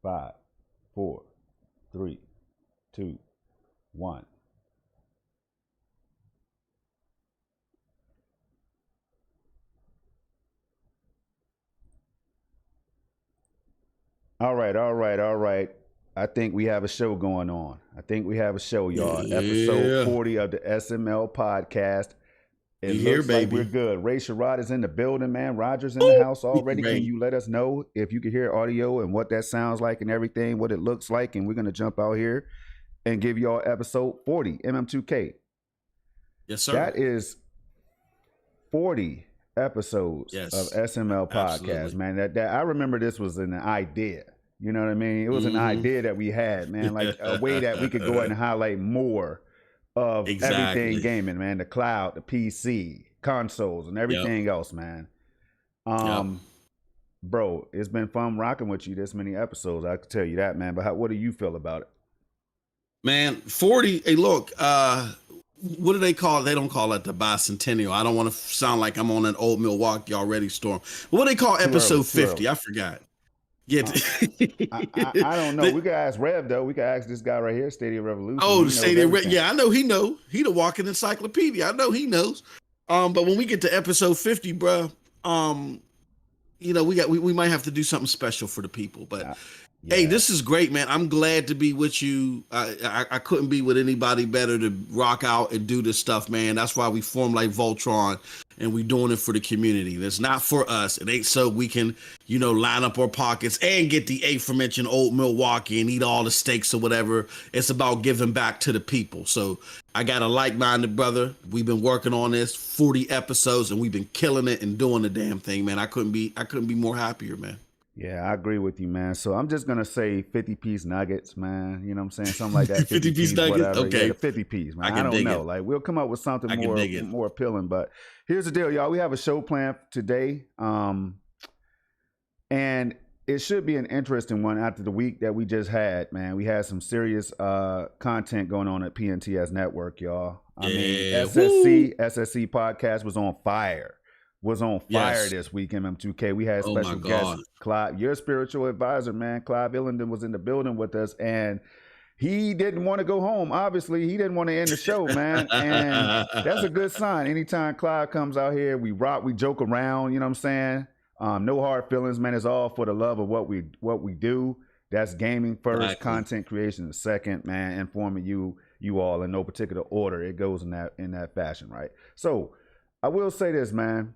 5, 4, 3, 2, 1. All right. I think we have a show going on. I think we have a show, y'all. Yeah. Episode 40 of the SML Podcast. It You looks here, like baby. we're good. Ray Sherrod is in the building, man. Roger's in the house already. Ray. Can you let us know if you can hear audio and what that sounds like and everything, what it looks like? And we're going to jump out here and give y'all episode 40, MM2K. Yes, sir. That is 40 episodes Yes. of SML Podcast, Absolutely. man. That I remember this was an idea. You know what I mean? It was an idea that we had, man, like a way that we could go ahead and highlight more of everything gaming, man. The cloud, the PC, consoles, and everything else, man. Bro, it's been fun rocking with you this many episodes. I can tell you that, man. But what do you feel about it? Man, 40. Hey, look, what do they call it? They don't call it the bicentennial. I don't want to sound like I'm on an old Milwaukee already storm. What do they call episode 50? I forgot. Yeah. I don't know. We could ask Rev, though. We could ask this guy right here, Stadia Revolution. Oh, the Stadia. Yeah, I know he know. He the walking encyclopedia. I know he knows. But when we get to episode 50, bro, you know, we might have to do something special for the people. But hey, this is great, man. I'm glad to be with you. I couldn't be with anybody better to rock out and do this stuff, man. That's why we formed like Voltron, and we doing it for the community. It's not for us. It ain't so we can, you know, line up our pockets and get the aforementioned old Milwaukee and eat all the steaks or whatever. It's about giving back to the people. So I got a like-minded brother. We've been working on this 40 episodes, and we've been killing it and doing the damn thing, man. I couldn't be more happier, man. Yeah, I agree with you, man. So I'm just going to say 50-piece nuggets, man. You know what I'm saying? Something like that. 50-piece nuggets? Whatever. Okay. Yeah, the 50-piece, man. I don't know. Like, we'll come up with something more appealing. But here's the deal, y'all. We have a show planned today. And it should be an interesting one after the week that we just had, man. We had some serious content going on at PNTS Network, y'all. I mean, SSC Podcast was on fire. This week, MM2K. We had special guest, Clive, your spiritual advisor, man. Clive Illenden was in the building with us, and he didn't want to go home. Obviously, he didn't want to end the show, man. And that's a good sign. Anytime Clive comes out here, we rock, we joke around, you know what I'm saying? No hard feelings, man. It's all for the love of what we do. That's gaming first, content creation second, man. Informing you all in no particular order. It goes in that fashion, right? So I will say this, man.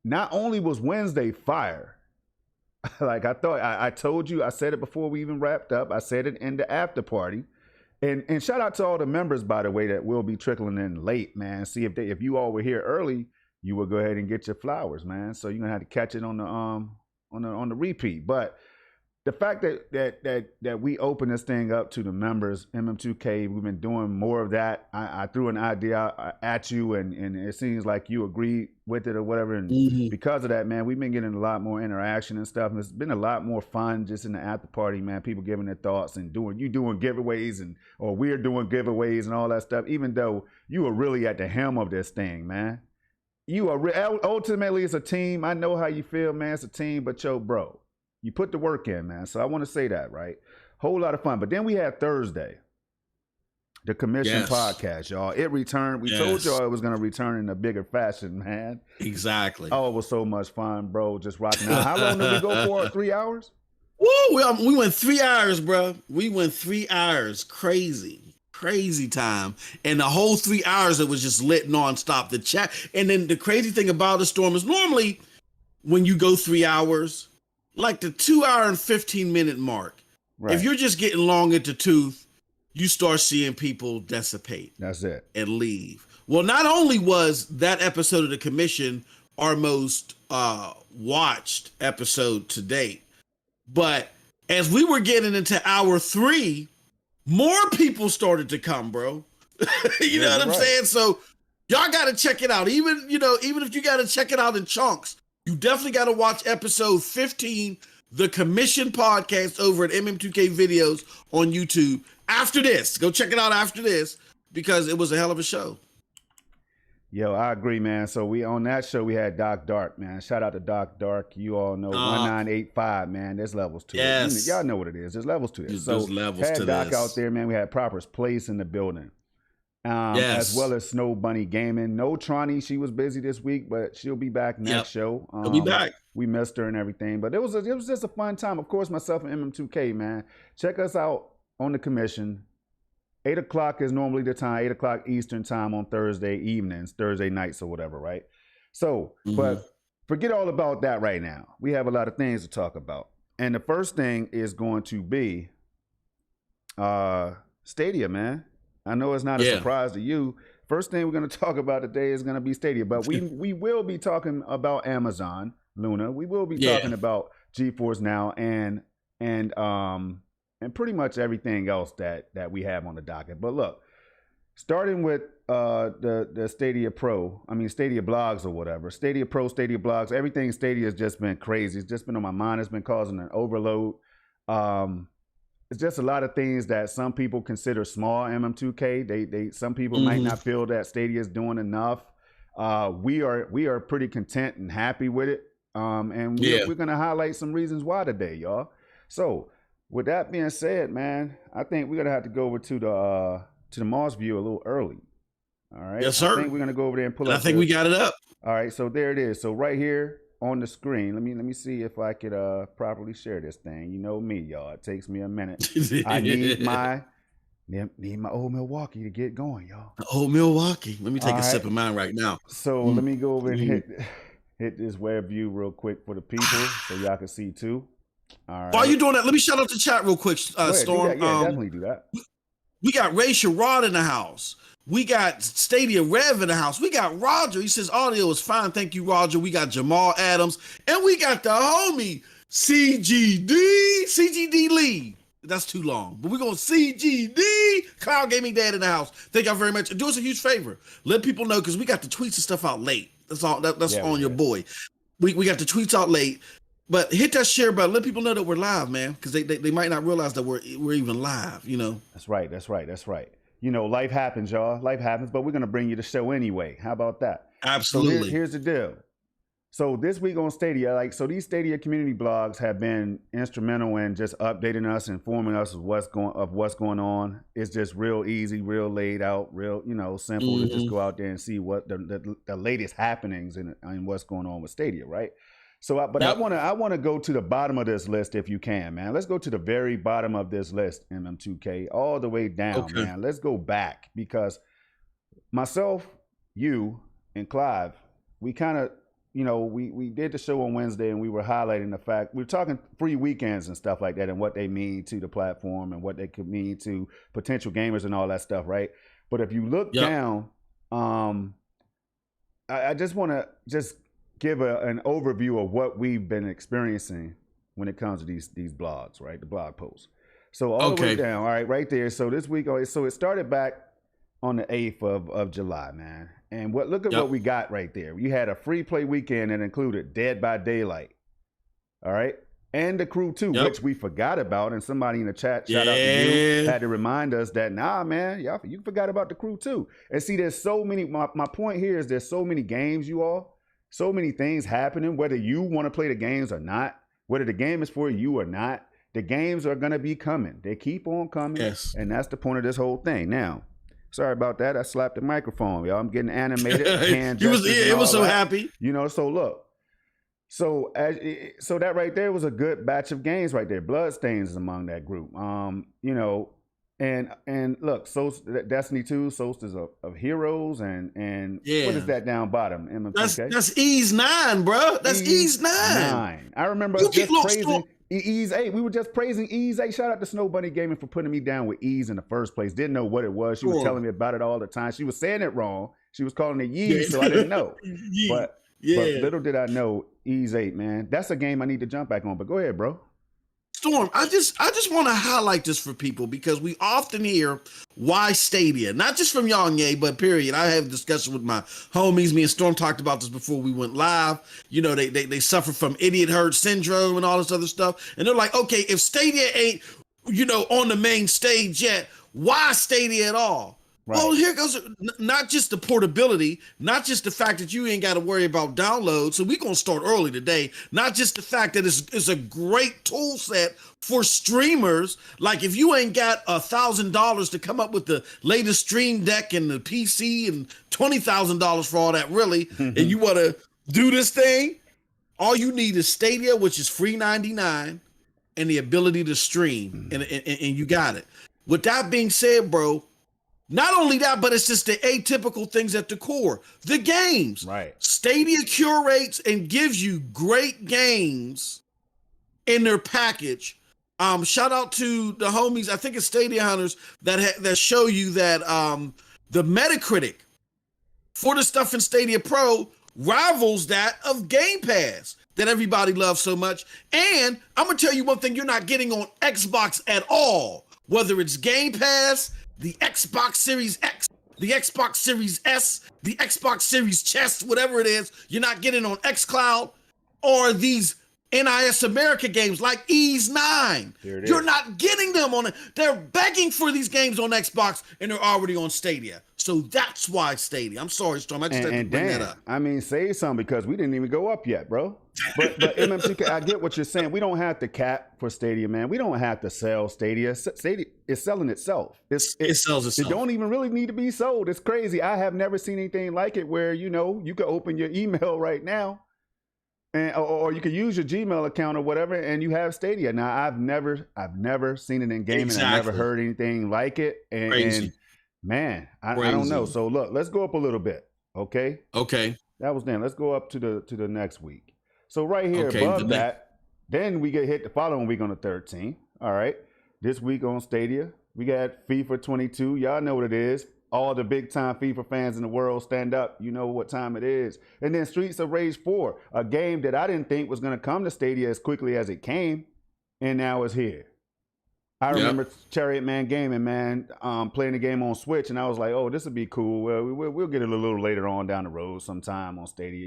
Not only was Wednesday fire, like I told you, I said it before we even wrapped up. I said it in the after party. And shout out to all the members, by the way, that will be trickling in late, man. See if you all were here early, you will go ahead and get your flowers, man. So you're gonna have to catch it on the repeat. But the fact that we open this thing up to the members, MM2K, we've been doing more of that. I threw an idea at you, and it seems like you agreed with it or whatever. And because of that, man, we've been getting a lot more interaction and stuff. And it's been a lot more fun just in the after party, man. People giving their thoughts and doing giveaways or we're doing giveaways and all that stuff. Even though you are really at the helm of this thing, man. You are ultimately it's a team. I know how you feel, man. It's a team, but bro. You put the work in, man. So I want to say that, right? Whole lot of fun. But then we had Thursday, the commission podcast, y'all. It returned. We told y'all it was going to return in a bigger fashion, man. Exactly. Oh, it was so much fun, bro. Just rocking out. How long did we go for? 3 hours? Woo! We went 3 hours, bro. We went 3 hours. Crazy time. And the whole 3 hours, it was just lit nonstop. The chat. And then the crazy thing about the storm is normally when you go 3 hours, like the 2 hour and 15-minute mark. Right. If you're just getting long at the tooth, you start seeing people dissipate. That's it. And leave. Well, not only was that episode of the commission our most watched episode to date, but as we were getting into hour 3, more people started to come, bro. You know what I'm saying? So y'all got to check it out. Even if you got to check it out in chunks, you definitely got to watch episode 15, the commission podcast over at MM2K videos on YouTube. After this, go check it out after this because it was a hell of a show. Yo, I agree, man. So we on that show we had Doc Dark, man. Shout out to Doc Dark. You all know 1985, man. There's levels to it. Y'all know what it is. There's levels to it. So there's levels had to Doc this. out there, man. We had Proper's Place in the building. As well as Snow Bunny Gaming. No Tronny, she was busy this week, but she'll be back next show. She'll be back. We missed her and everything, but it was just a fun time. Of course, myself and MM2K, man. Check us out on the commission. 8 o'clock is normally the time, 8 o'clock Eastern time on Thursday evenings, Thursday nights or whatever, right? So, but forget all about that right now. We have a lot of things to talk about. And the first thing is going to be Stadia, man. I know it's not a surprise to you. First thing we're going to talk about today is going to be Stadia, but we will be talking about Amazon Luna. We will be talking about GeForce Now and pretty much everything else that we have on the docket. But look, starting with the Stadia Pro, Stadia blogs or whatever, Stadia Pro, Stadia blogs, everything Stadia has just been crazy. It's just been on my mind. It's been causing an overload. It's just a lot of things that some people consider small. MM2K. Some people might not feel that Stadia is doing enough. We are pretty content and happy with it. And we're gonna highlight some reasons why today, y'all. So with that being said, man, I think we're gonna have to go over to the Moss view a little early. All right. Yes, sir. I think we're gonna go over there and pull up. I think we got it up. All right. So there it is. So right here on the screen, let me see if I could properly share this thing. You know me, y'all. It takes me a minute. I need my old Milwaukee to get going, y'all. Old Milwaukee. Let me take a sip of mine right now. So let me go over and hit this web view real quick for the people so y'all can see too. All right. While you doing that, let me shout out the chat real quick, Storm. Definitely do that. We got Ray Sherrod in the house. We got Stadia Rev in the house. We got Roger. He says audio is fine. Thank you, Roger. We got Jamal Adams. And we got the homie CGD Lee. That's too long. But we're going to CGD Cloud Gaming Dad in the house. Thank y'all very much. And do us a huge favor. Let people know because we got the tweets and stuff out late. That's all. That's on your boy. We got the tweets out late. But hit that share button. Let people know that we're live, man, because they might not realize that we're even live, you know. That's right. You know, life happens, y'all. Life happens, but we're going to bring you the show anyway. How about that? Absolutely. So here's the deal. So this week on Stadia, these Stadia community blogs have been instrumental in just updating us, informing us of what's going on. It's just real easy, real laid out, real, simple to just go out there and see what the latest happenings and what's going on with Stadia, right? So, I want to go to the bottom of this list if you can, man. Let's go to the very bottom of this list, MM2K, all the way down, man. Let's go back because myself, you, and Clive, we kind of, we did the show on Wednesday and we were highlighting the fact we were talking free weekends and stuff like that and what they mean to the platform and what they could mean to potential gamers and all that stuff, right? But if you look down, I just want to give an overview of what we've been experiencing when it comes to these blogs, right? The blog posts. So all the way down, all right, right there. So this week, so it started back on the 8th of July, man. And look at what we got right there. You had a free play weekend that included Dead by Daylight, all right? And The Crew 2, which we forgot about. And somebody in the chat, shout out to you, had to remind us that, nah, man, you forgot about The Crew 2. And see, there's so many, my point here is there's so many games, you all. So many things happening, whether you want to play the games or not, whether the game is for you or not, the games are going to be coming. They keep on coming. Yes. And that's the point of this whole thing. Now, sorry about that. I slapped the microphone, y'all. I'm getting animated. It was so happy. So look. So that right there was a good batch of games right there. Bloodstains is among that group. And look, so Destiny 2, Solstice of Heroes, and what is that down bottom? That's Ease 9, bro. That's Ease 9. I remember us just praising Ease 8. We were just praising Ease 8. Shout out to Snow Bunny Gaming for putting me down with Ease in the first place. Didn't know what it was. She was telling me about it all the time. She was saying it wrong. She was calling it Yeez, so I didn't know. But little did I know, Ease 8, man. That's a game I need to jump back on. But go ahead, bro. Storm, I just want to highlight this for people because we often hear why Stadia, not just from y'all and Ye, but period. I have a discussion with my homies. Me and Storm talked about this before we went live. They suffer from idiot herd syndrome and all this other stuff. And they're like, okay, if Stadia ain't, on the main stage yet, why Stadia at all? Well, here goes not just the portability, not just the fact that you ain't got to worry about downloads. So we're going to start early today. Not just the fact that it's a great tool set for streamers. Like if you ain't got $1,000 to come up with the latest Stream Deck and the PC and $20,000 for all that, really, and you want to do this thing, all you need is Stadia, which is free 99, and the ability to stream, and you got it. With that being said, bro, not only that, but it's just the atypical things at the core. The games. Right. Stadia curates and gives you great games in their package. Shout out to the homies, I think it's Stadia Hunters, that show you that the Metacritic for the stuff in Stadia Pro rivals that of Game Pass that everybody loves so much. And I'm going to tell you one thing you're not getting on Xbox at all, whether it's Game Pass, the Xbox Series X, the Xbox Series S, the Xbox Series Chest, whatever it is, you're not getting on xCloud, or these NIS America games like Ease 9. You're not getting them on it. They're begging for these games on Xbox, and they're already on Stadia. So that's why Stadia. I'm sorry, Storm. I just had to bring that up. I mean, say something, because we didn't even go up yet, bro. But MMTK, I get what you're saying. We don't have to cap for Stadia, man. We don't have to sell Stadia. Stadia is selling itself. It sells itself. It don't even really need to be sold. It's crazy. I have never seen anything like it where, you can open your email right now, and or you could use your Gmail account or whatever, and you have Stadia. Now, I've never seen it in gaming. Exactly. I've never heard anything like it. And man, I don't know. So look, let's go up a little bit. Okay. That was then. Let's go up to the next week. So right here above that, then we get hit the following week on the 13th. All right. This week on Stadia, we got FIFA 22. Y'all know what it is. All the big time FIFA fans in the world stand up. You know what time it is. And then Streets of Rage 4, a game that I didn't think was going to come to Stadia as quickly as it came. And now it's here. I remember Chariot Man Gaming, man, playing the game on Switch, and I was like, oh, this would be cool. Well, we'll get it a little later on down the road sometime on Stadia,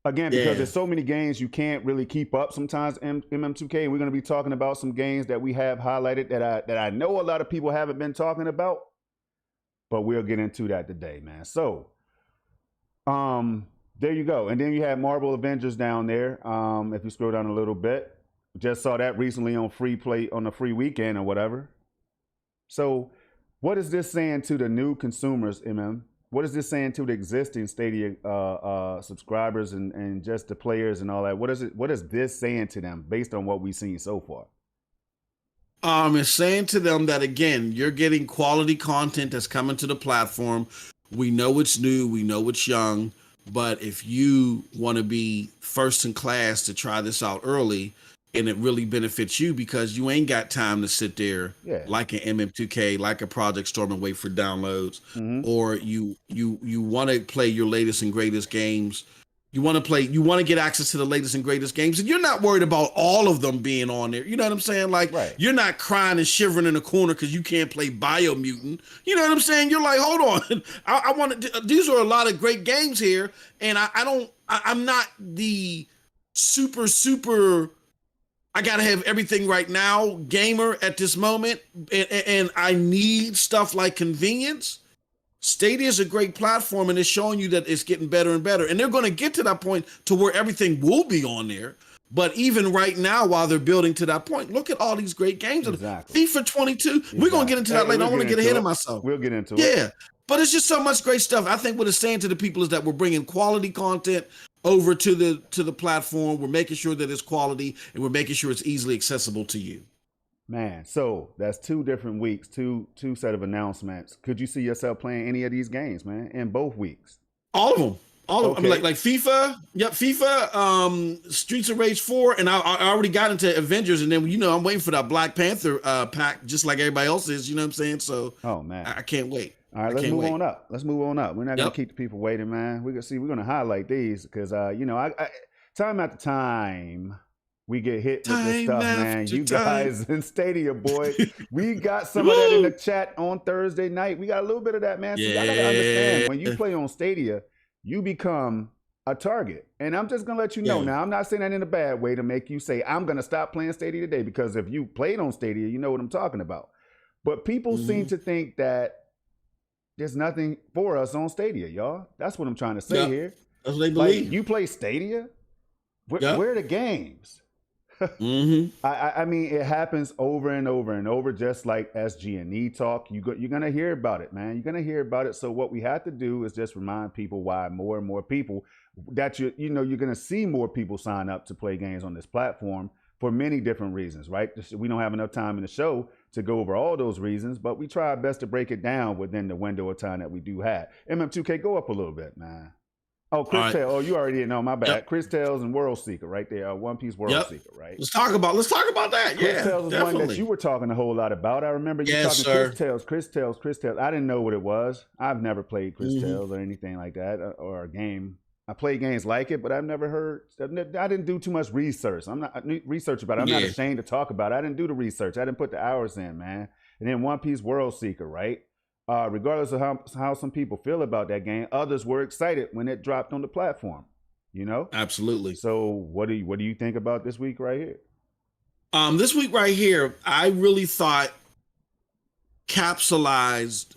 Again, because there's so many games you can't really keep up sometimes in MM2K, and we're going to be talking about some games that we have highlighted that I know a lot of people haven't been talking about, but we'll get into that today, man. So, there you go. And then you have Marvel Avengers down there. If you scroll down a little bit. Just saw that recently on free play on the free weekend or whatever. So what is this saying to the new consumers, MM? What is this saying to the existing Stadia subscribers and just the players and all that? What is this saying to them based on what we've seen so far? It's saying to them that, again, you're getting quality content that's coming to the platform. We know it's new. We know it's young. But if you want to be first in class to try this out early, and it really benefits you because you ain't got time to sit there like an MM2K, like a Project Storm and wait for downloads, or you want to play your latest and greatest games. You want to get access to the latest and greatest games, and you're not worried about all of them being on there. You know what I'm saying? Like, You're not crying and shivering in a corner because you can't play Biomutant. You know what I'm saying? You're like, hold on, I want to. These are a lot of great games here, and I'm not the super. I got to have everything right now gamer at this moment, and I need stuff like convenience. Stadia is a great platform, and it's showing you that it's getting better and better. And they're going to get to that point to where everything will be on there. But even right now, while they're building to that point, look at all these great games. Exactly. FIFA 22. Exactly. We're going to get into that later. I don't want to get ahead of myself. We'll get into it. Yeah. But it's just so much great stuff. I think what it's saying to the people is that we're bringing quality content over to the platform. We're making sure that it's quality, and we're making sure it's easily accessible to you. Man, so that's 2 different weeks, two set of announcements. Could you see yourself playing any of these games, man, in both weeks? All of them. All of them. Like FIFA. Yep, FIFA, Streets of Rage 4, and I already got into Avengers, and then I'm waiting for that Black Panther pack, just like everybody else is. You know what I'm saying? So, oh man, I can't wait. All right, let's move on up. We're not going to keep the people waiting, man. We're going to highlight these because, time after time, we get hit with this stuff, man. You guys in Stadia, boy. We got some of that in the chat on Thursday night. We got a little bit of that, man. See, I got to understand, when you play on Stadia, you become a target. And I'm just going to let you know now, I'm not saying that in a bad way to make you say, I'm going to stop playing Stadia today, because if you played on Stadia, you know what I'm talking about. But people seem to think that there's nothing for us on Stadia, y'all. That's what I'm trying to say here. That's what they believe. Like, you play Stadia? Where are the games? Mm-hmm. I mean, it happens over and over and over, just like SG&E talk. You're going to hear about it, man. You're going to hear about it. So what we have to do is just remind people why more and more people that you're going to see more people sign up to play games on this platform for many different reasons, right? We don't have enough time in the show to go over all those reasons, but we try our best to break it down within the window of time that we do have. MM2K, go up a little bit, man. Oh, Chris Tales. Oh, you already know. My bad. Yep. Chris Tales and World Seeker, right there. One Piece World Seeker, right? Let's talk about that. Chris Tales is definitely one that you were talking a whole lot about. I remember you talking Chris Tales. I didn't know what it was. I've never played Chris Tales or anything like that, or a game. I play games like it, but I've never heard. I didn't do too much research. I'm not research about it. I'm not ashamed to talk about it. I didn't do the research. I didn't put the hours in, man. And then One Piece World Seeker, right? Regardless of how some people feel about that game, others were excited when it dropped on the platform. You know, absolutely. So what do you think about this week right here? This week right here, I really thought capsulized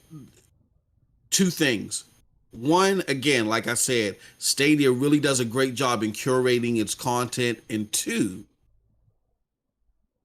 two things. One, again, like I said, Stadia really does a great job in curating its content, and two,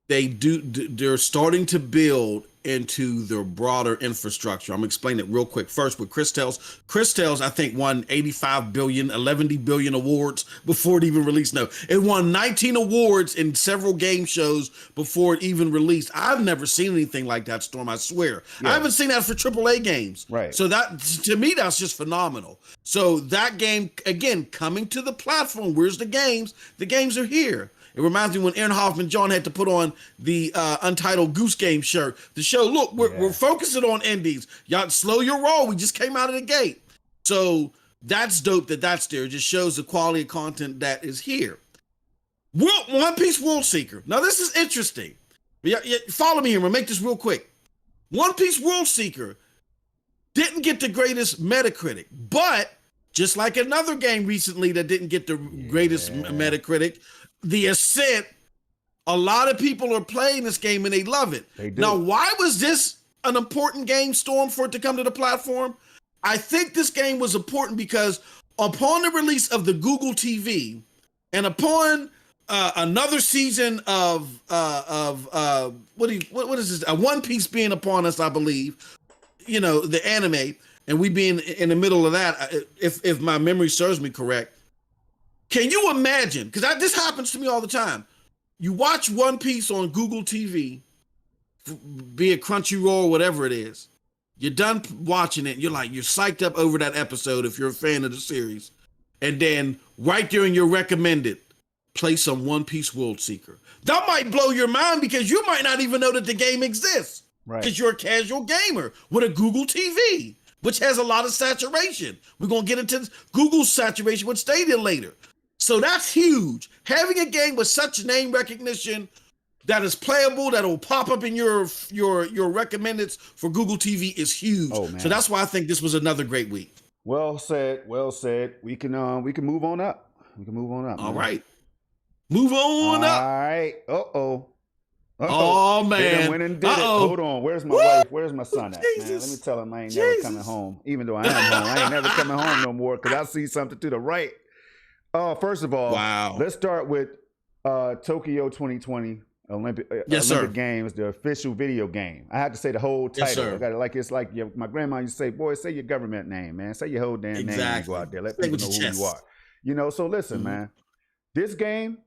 they're starting to build into their broader infrastructure. I'm gonna explain it real quick. First, with Chris Tales. Chris Tales, I think, won 85 billion, 11 billion awards before it even released. No, it won 19 awards in several game shows before it even released. I've never seen anything like that, Storm, I swear. Yeah. I haven't seen that for AAA games. Right. So that, to me, that's just phenomenal. So that game, again, coming to the platform. Where's the games? The games are here. It reminds me when Aaron Hoffman John had to put on the Untitled Goose Game shirt to show, look, we're focusing on indies. Y'all slow your roll. We just came out of the gate. So that's dope that's there. It just shows the quality of content that is here. One Piece World Seeker. Now, this is interesting. Follow me here. We'll make this real quick. One Piece World Seeker didn't get the greatest Metacritic, but just like another game recently that didn't get the greatest Metacritic, The Ascent, a lot of people are playing this game and they love it. Now, why was this an important game, Storm, for it to come to the platform? I think this game was important because upon the release of the Google TV and upon another season of what is this? One Piece being upon us, I believe, you know, the anime, and we being in the middle of that, if my memory serves me correct. Can you imagine? Because this happens to me all the time. You watch One Piece on Google TV, be it Crunchyroll or whatever it is. You're done watching it. You're psyched up over that episode if you're a fan of the series. And then right there in your recommended, play some One Piece World Seeker. That might blow your mind because you might not even know that the game exists. Right. Because you're a casual gamer with a Google TV, which has a lot of saturation. We're going to get into Google's saturation with Stadia later. So that's huge. Having a game with such name recognition that is playable, that will pop up in your recommendeds for Google TV is huge. Oh, man. So that's why I think this was another great week. Well said. Well said. We can move on up. All right. Move on up. All right. Uh-oh. Oh, man. They done went and did it. Hold on. Where's my wife? Where's my son at, man? Let me tell him I ain't never coming home. Even though I am home, I ain't never coming home no more because I see something to the right. First of all, let's start with Tokyo 2020 Olympic Games, the official video game. I had to say the whole title. I got it it's like my grandma used to say, boy, say your government name, man. Say your whole damn name when you go out there. Let people know who you are. You know, so listen, man. This game,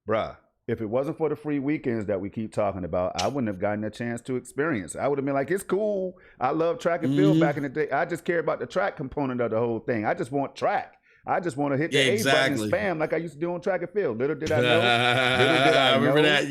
bruh, if it wasn't for the free weekends that we keep talking about, I wouldn't have gotten a chance to experience. I would have been like, it's cool. I love track and field back in the day. I just care about the track component of the whole thing. I just want track. I just want to hit the A button and spam like I used to do on track and field. Little did I know. I remember that,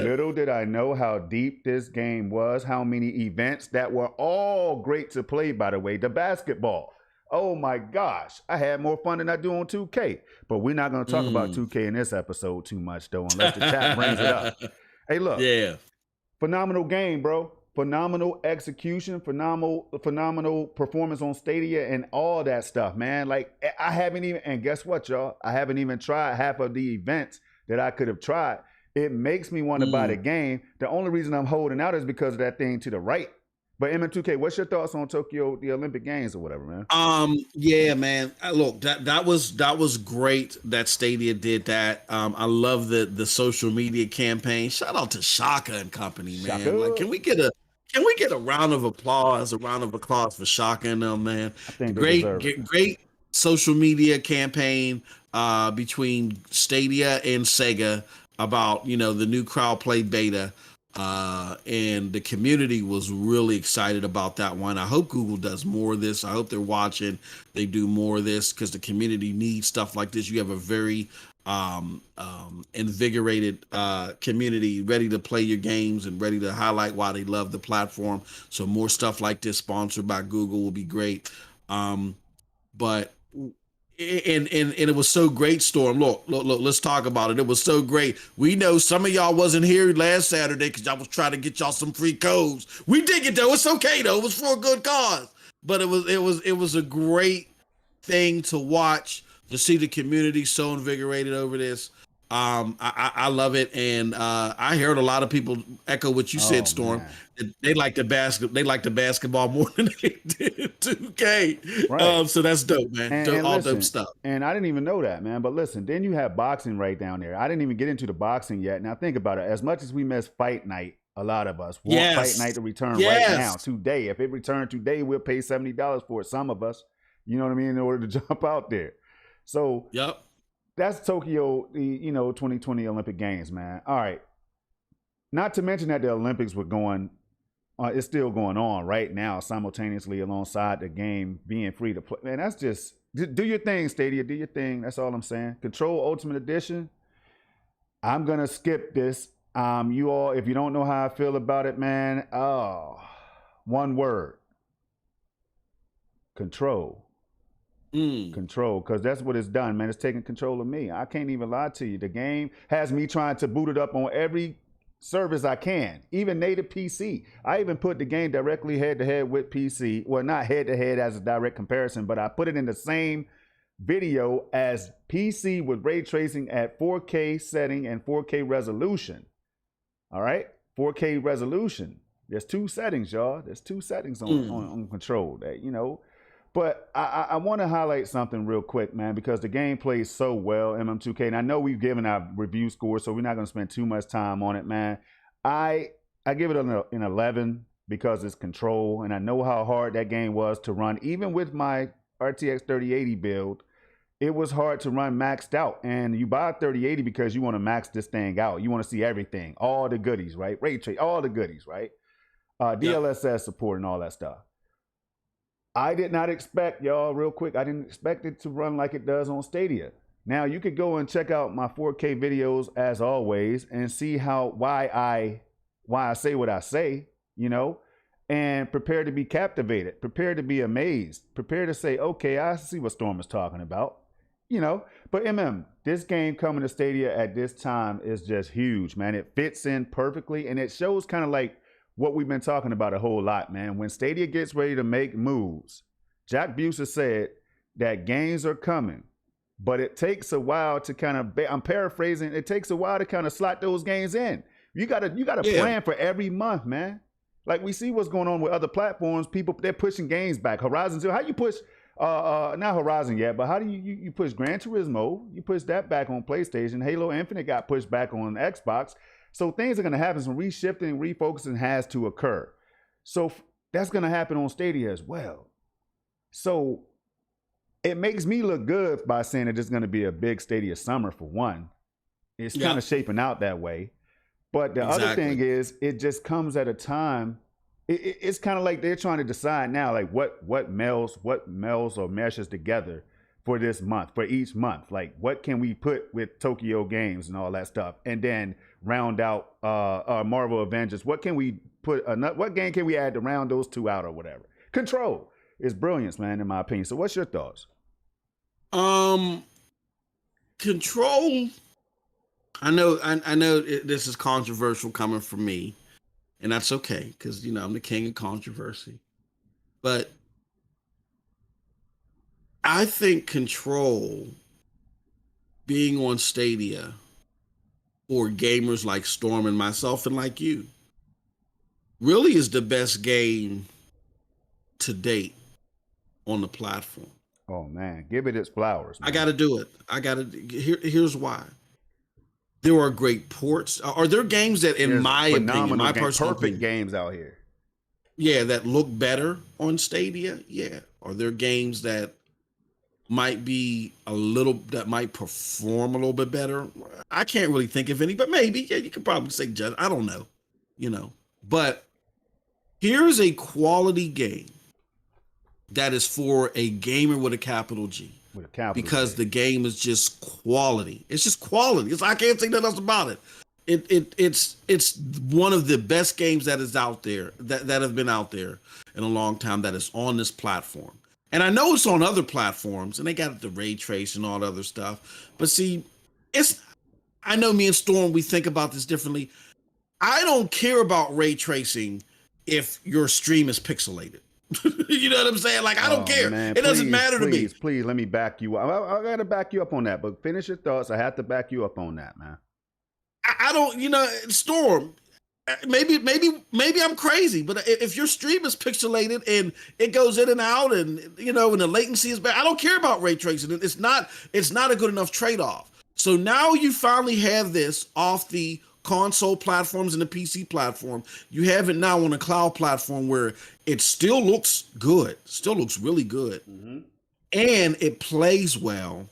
Little did I know how deep this game was, how many events that were all great to play, by the way. The basketball. Oh, my gosh. I had more fun than I do on 2K. But we're not going to talk about 2K in this episode too much, though, unless the chat brings it up. Hey, look. Yeah. Phenomenal game, bro. Phenomenal execution, phenomenal performance on Stadia and all that stuff, man. Like, I haven't even, and guess what, y'all? I haven't even tried half of the events that I could have tried. It makes me want to buy the game. The only reason I'm holding out is because of that thing to the right. But MM2K, what's your thoughts on Tokyo, the Olympic Games or whatever, man? Yeah, man. Look, that was great that Stadia did that. I love the social media campaign. Shout out to Shaka and company, man. Like, Shaka. can we get a round of applause, for Shaka and them, man? I think they deserve it. Great social media campaign between Stadia and Sega about the new crowd play beta. And the community was really excited about that one. I hope Google does more of this. I hope they're watching. They do more of this because the community needs stuff like this. You have a very invigorated community ready to play your games and ready to highlight why they love the platform. So more stuff like this sponsored by Google will be great. But and it was so great, Storm. Look, let's talk about it. It was so great. We know some of y'all wasn't here last Saturday because y'all was trying to get y'all some free codes. We dig it though. It's okay though. It was for a good cause. But it was a great thing to watch, to see the community so invigorated over this. I love it, and I heard a lot of people echo what you said, Storm. Man. They like the basketball more than they did 2K. Right. So that's dope, man. And All listen, dope stuff. and I didn't even know that, man. But listen, then you have boxing right down there. I didn't even get into the boxing yet. Now think about it. As much as we miss fight night, a lot of us want fight night to return right now, today. If it returned today, we'll pay $70 for it. Some of us, you know what I mean, in order to jump out there. So Yep. that's Tokyo, the 2020 Olympic Games, man. All right. Not to mention that the Olympics were going, it's still going on right now, simultaneously alongside the game being free to play. Man, that's just do your thing, Stadia. Do your thing. That's all I'm saying. Control Ultimate Edition. I'm gonna skip this. You all, if you don't know how I feel about it, man. Oh, one word. Control. Control, because that's what it's done, man. It's taking control of me. I can't even lie to you. The game has me trying to boot it up on every service I can, even native PC. I even put the game directly head to head with PC. Well, not head to head as a direct comparison, but I put it in the same video as PC with ray tracing at 4K setting and 4K resolution. All right, 4K resolution. There's two settings, y'all. There's two settings on control that But I want to highlight something real quick, man, because the game plays so well, MM2K. And I know we've given our review score, so we're not going to spend too much time on it, man. I give it an 11 because it's control, and I know how hard that game was to run. Even with my RTX 3080 build, it was hard to run maxed out. And you buy a 3080 because you want to max this thing out. You want to see everything, all the goodies, right? Ray trace, all the goodies, right? DLSS support and all that stuff. I did not expect, y'all, real quick, I didn't expect it to run like it does on Stadia. Now, you could go and check out my 4K videos, as always, and see why I say what I say, and prepare to be captivated, prepare to be amazed, prepare to say, okay, I see what Storm is talking about, But, this game coming to Stadia at this time is just huge, man. It fits in perfectly, and it shows kind of like what we've been talking about a whole lot, man. When Stadia gets ready to make moves, Jack Buser said that games are coming, but it takes a while to kind of, I'm paraphrasing, it takes a while to kind of slot those games in. You gotta plan for every month, man. Like we see what's going on with other platforms. People, they're pushing games back. Horizon Zero, how you push, not Horizon yet, but how do you push Gran Turismo? You push that back on PlayStation. Halo Infinite got pushed back on Xbox. So things are going to happen. Some reshifting, refocusing has to occur. So that's going to happen on Stadia as well. So it makes me look good by saying that it's going to be a big Stadia summer for one. It's kind of shaping out that way. But the other thing is, it just comes at a time. It's kind of like they're trying to decide now, like what melds or meshes together for this month, for each month. Like, what can we put with Tokyo Games and all that stuff, and then round out Marvel Avengers? What can we put? What game can we add to round those two out or whatever? Control is brilliance, man, in my opinion. So, what's your thoughts? Control. I know this is controversial coming from me, and that's okay because I'm the king of controversy, but I think Control being on Stadia for gamers like Storm and myself and like you really is the best game to date on the platform. Oh man, give it its flowers, man. I got to do it. Here's why. There are great ports. Are there games that, in my opinion, my personal perfect opinion, games out here? Yeah, that look better on Stadia. Yeah. Are there games that might perform a little bit better? I can't really think of any, but maybe. Yeah, you could probably say Judge. I don't know. But here's a quality game that is for a gamer with a capital G. With a capital because G. The game is just quality. It's just quality. I can't say nothing else about it. It's one of the best games that is out there, that have been out there in a long time, that is on this platform. And I know it's on other platforms, and they got the ray trace and all the other stuff. But see, I know me and Storm, we think about this differently. I don't care about ray tracing if your stream is pixelated. You know what I'm saying? Like, I don't care. Man, it doesn't matter to me. Please, let me back you up. I got to back you up on that, but finish your thoughts. I have to back you up on that, man. I don't, Storm, maybe I'm crazy, but if your stream is pixelated and it goes in and out and, and the latency is bad, I don't care about ray tracing. It's not a good enough trade-off. So now you finally have this off the console platforms and the PC platform. You have it now on a cloud platform where it still looks good, still looks really good. Mm-hmm. And it plays well.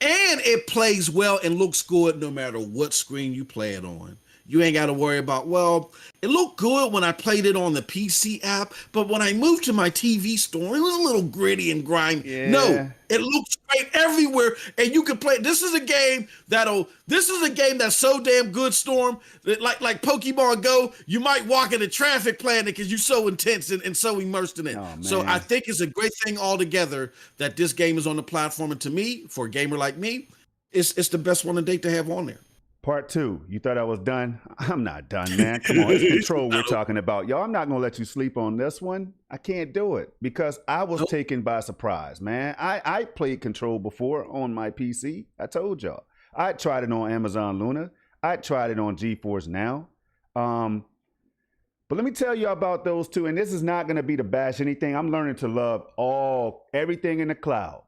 And it plays well and looks good no matter what screen you play it on. You ain't got to worry about, well, it looked good when I played it on the PC app, but when I moved to my TV store, it was a little gritty and grimy. Yeah. No, it looks great everywhere, and you can play. This is a game that's so damn good, Storm, that like Pokemon Go, you might walk into traffic playing it because you're so intense and so immersed in it. Oh, so I think it's a great thing altogether that this game is on the platform, and to me, for a gamer like me, it's the best one to date to have on there. Part 2, you thought I was done? I'm not done, man. Come on, it's Control we're talking about. Y'all, I'm not going to let you sleep on this one. I can't do it because I was taken by surprise, man. I played Control before on my PC. I told y'all. I tried it on Amazon Luna. I tried it on GeForce Now. But let me tell you about those two, and this is not going to be to bash anything. I'm learning to love everything in the cloud.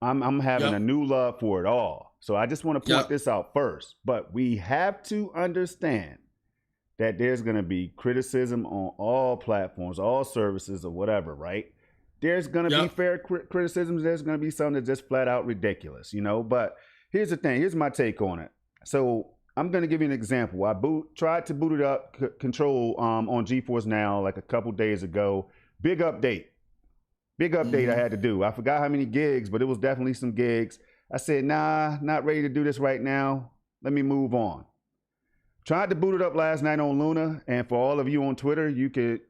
I'm having a new love for it all. So I just want to point this out first. But we have to understand that there's going to be criticism on all platforms, all services or whatever, right? There's going to be fair criticisms. There's going to be some that's just flat out ridiculous, But here's the thing. Here's my take on it. So I'm going to give you an example. I tried to boot it up, Control on GeForce Now like a couple days ago. Big update I had to do. I forgot how many gigs, but it was definitely some gigs. I said, nah, not ready to do this right now. Let me move on. Tried to boot it up last night on Luna. And for all of you on Twitter, you could,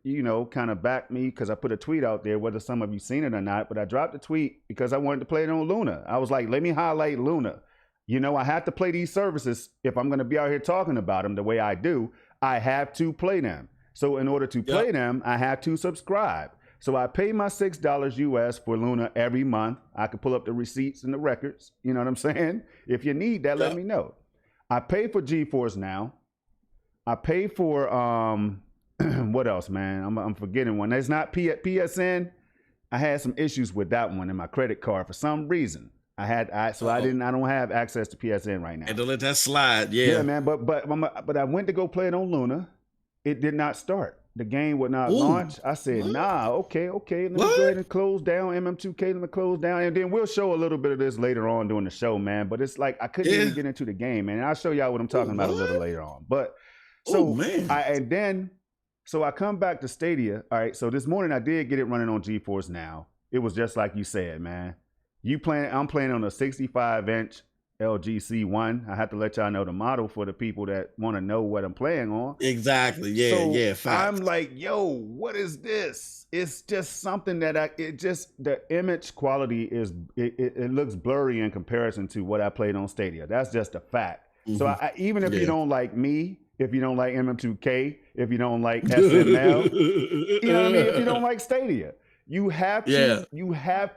kind of back me because I put a tweet out there, whether some of you seen it or not. But I dropped the tweet because I wanted to play it on Luna. I was like, let me highlight Luna. I have to play these services. If I'm going to be out here talking about them the way I do, I have to play them. So in order to play them, I have to subscribe. So I pay my $6 US for Luna every month. I can pull up the receipts and the records. You know what I'm saying? If you need that, let me know. I pay for GeForce Now. I pay for, what else, man? I'm forgetting one. It's not PSN. I had some issues with that one in my credit card for some reason. I don't have access to PSN right now. And to let that slide, Yeah, man. But I went to go play it on Luna. It did not start. The game would not launch. I said, nah, okay. Let me go ahead and close down MM2K. Let me close down. And then we'll show a little bit of this later on during the show, man. But it's like I couldn't even get into the game, man. And I'll show y'all what I'm talking about a little later on. But so I come back to Stadia. All right. So this morning I did get it running on GeForce Now. It was just like you said, man. I'm playing on a 65-inch LG C1. I have to let y'all know the model for the people that want to know what I'm playing on. Exactly. Facts. I'm like, yo, what is this? It's just something that the image quality is, it looks blurry in comparison to what I played on Stadia. That's just a fact. Mm-hmm. So even if you don't like me, if you don't like MM2K, if you don't like SML, you know what I mean? If you don't like Stadia, you have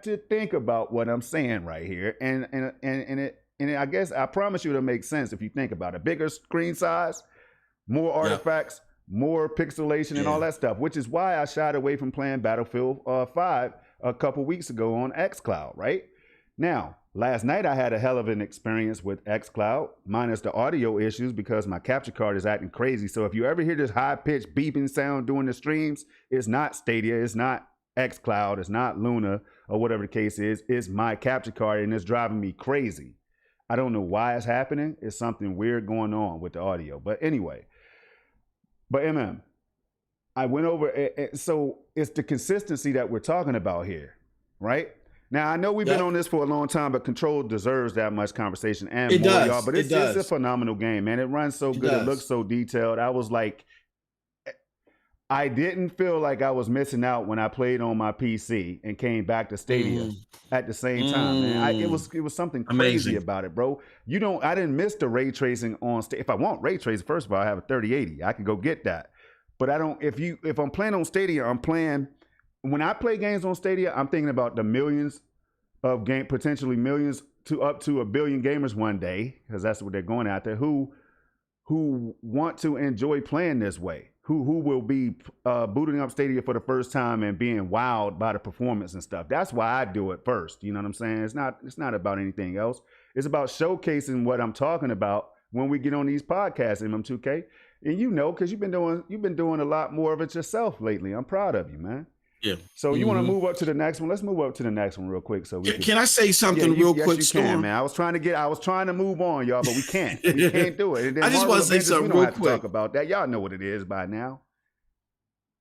to think about what I'm saying right here. And I guess I promise you it'll make sense if you think about it. Bigger screen size, more artifacts, more pixelation and all that stuff, which is why I shied away from playing Battlefield 5 a couple weeks ago on xCloud, right? Now, last night I had a hell of an experience with xCloud, minus the audio issues because my capture card is acting crazy. So if you ever hear this high-pitched beeping sound during the streams, it's not Stadia, it's not xCloud, it's not Luna, or whatever the case is. It's my capture card, and it's driving me crazy. I don't know why it's happening. It's something weird going on with the audio. But anyway, I went over, so it's the consistency that we're talking about here, right? Now, I know we've been on this for a long time, but Control deserves that much conversation and more, y'all. But it's a phenomenal game, man. It runs so good. It looks so detailed. I was like, I didn't feel like I was missing out when I played on my PC and came back to Stadia at the same time, man. It was something crazy about it, bro. I didn't miss the ray tracing on Stadia. If I want ray tracing, first of all, I have a 3080. I can go get that. But I don't. If I'm playing on Stadia, when I play games on Stadia, I'm thinking about the millions of potentially millions to up to 1 billion gamers one day, because that's what they're going after, who want to enjoy playing this way, who will be booting up Stadia for the first time and being wowed by the performance and stuff. That's why I do it first. You know what I'm saying? It's not about anything else. It's about showcasing what I'm talking about when we get on these podcasts, MM2K. And because you've been doing a lot more of it yourself lately. I'm proud of you, man. Yeah. So you want to move up to the next one? Let's move up to the next one real quick. So can I say something real quick, you Storm? Can, man. I was trying to move on, y'all, but we can't. We can't do it. And then I just want to say something real quick. To talk about that. Y'all know what it is by now.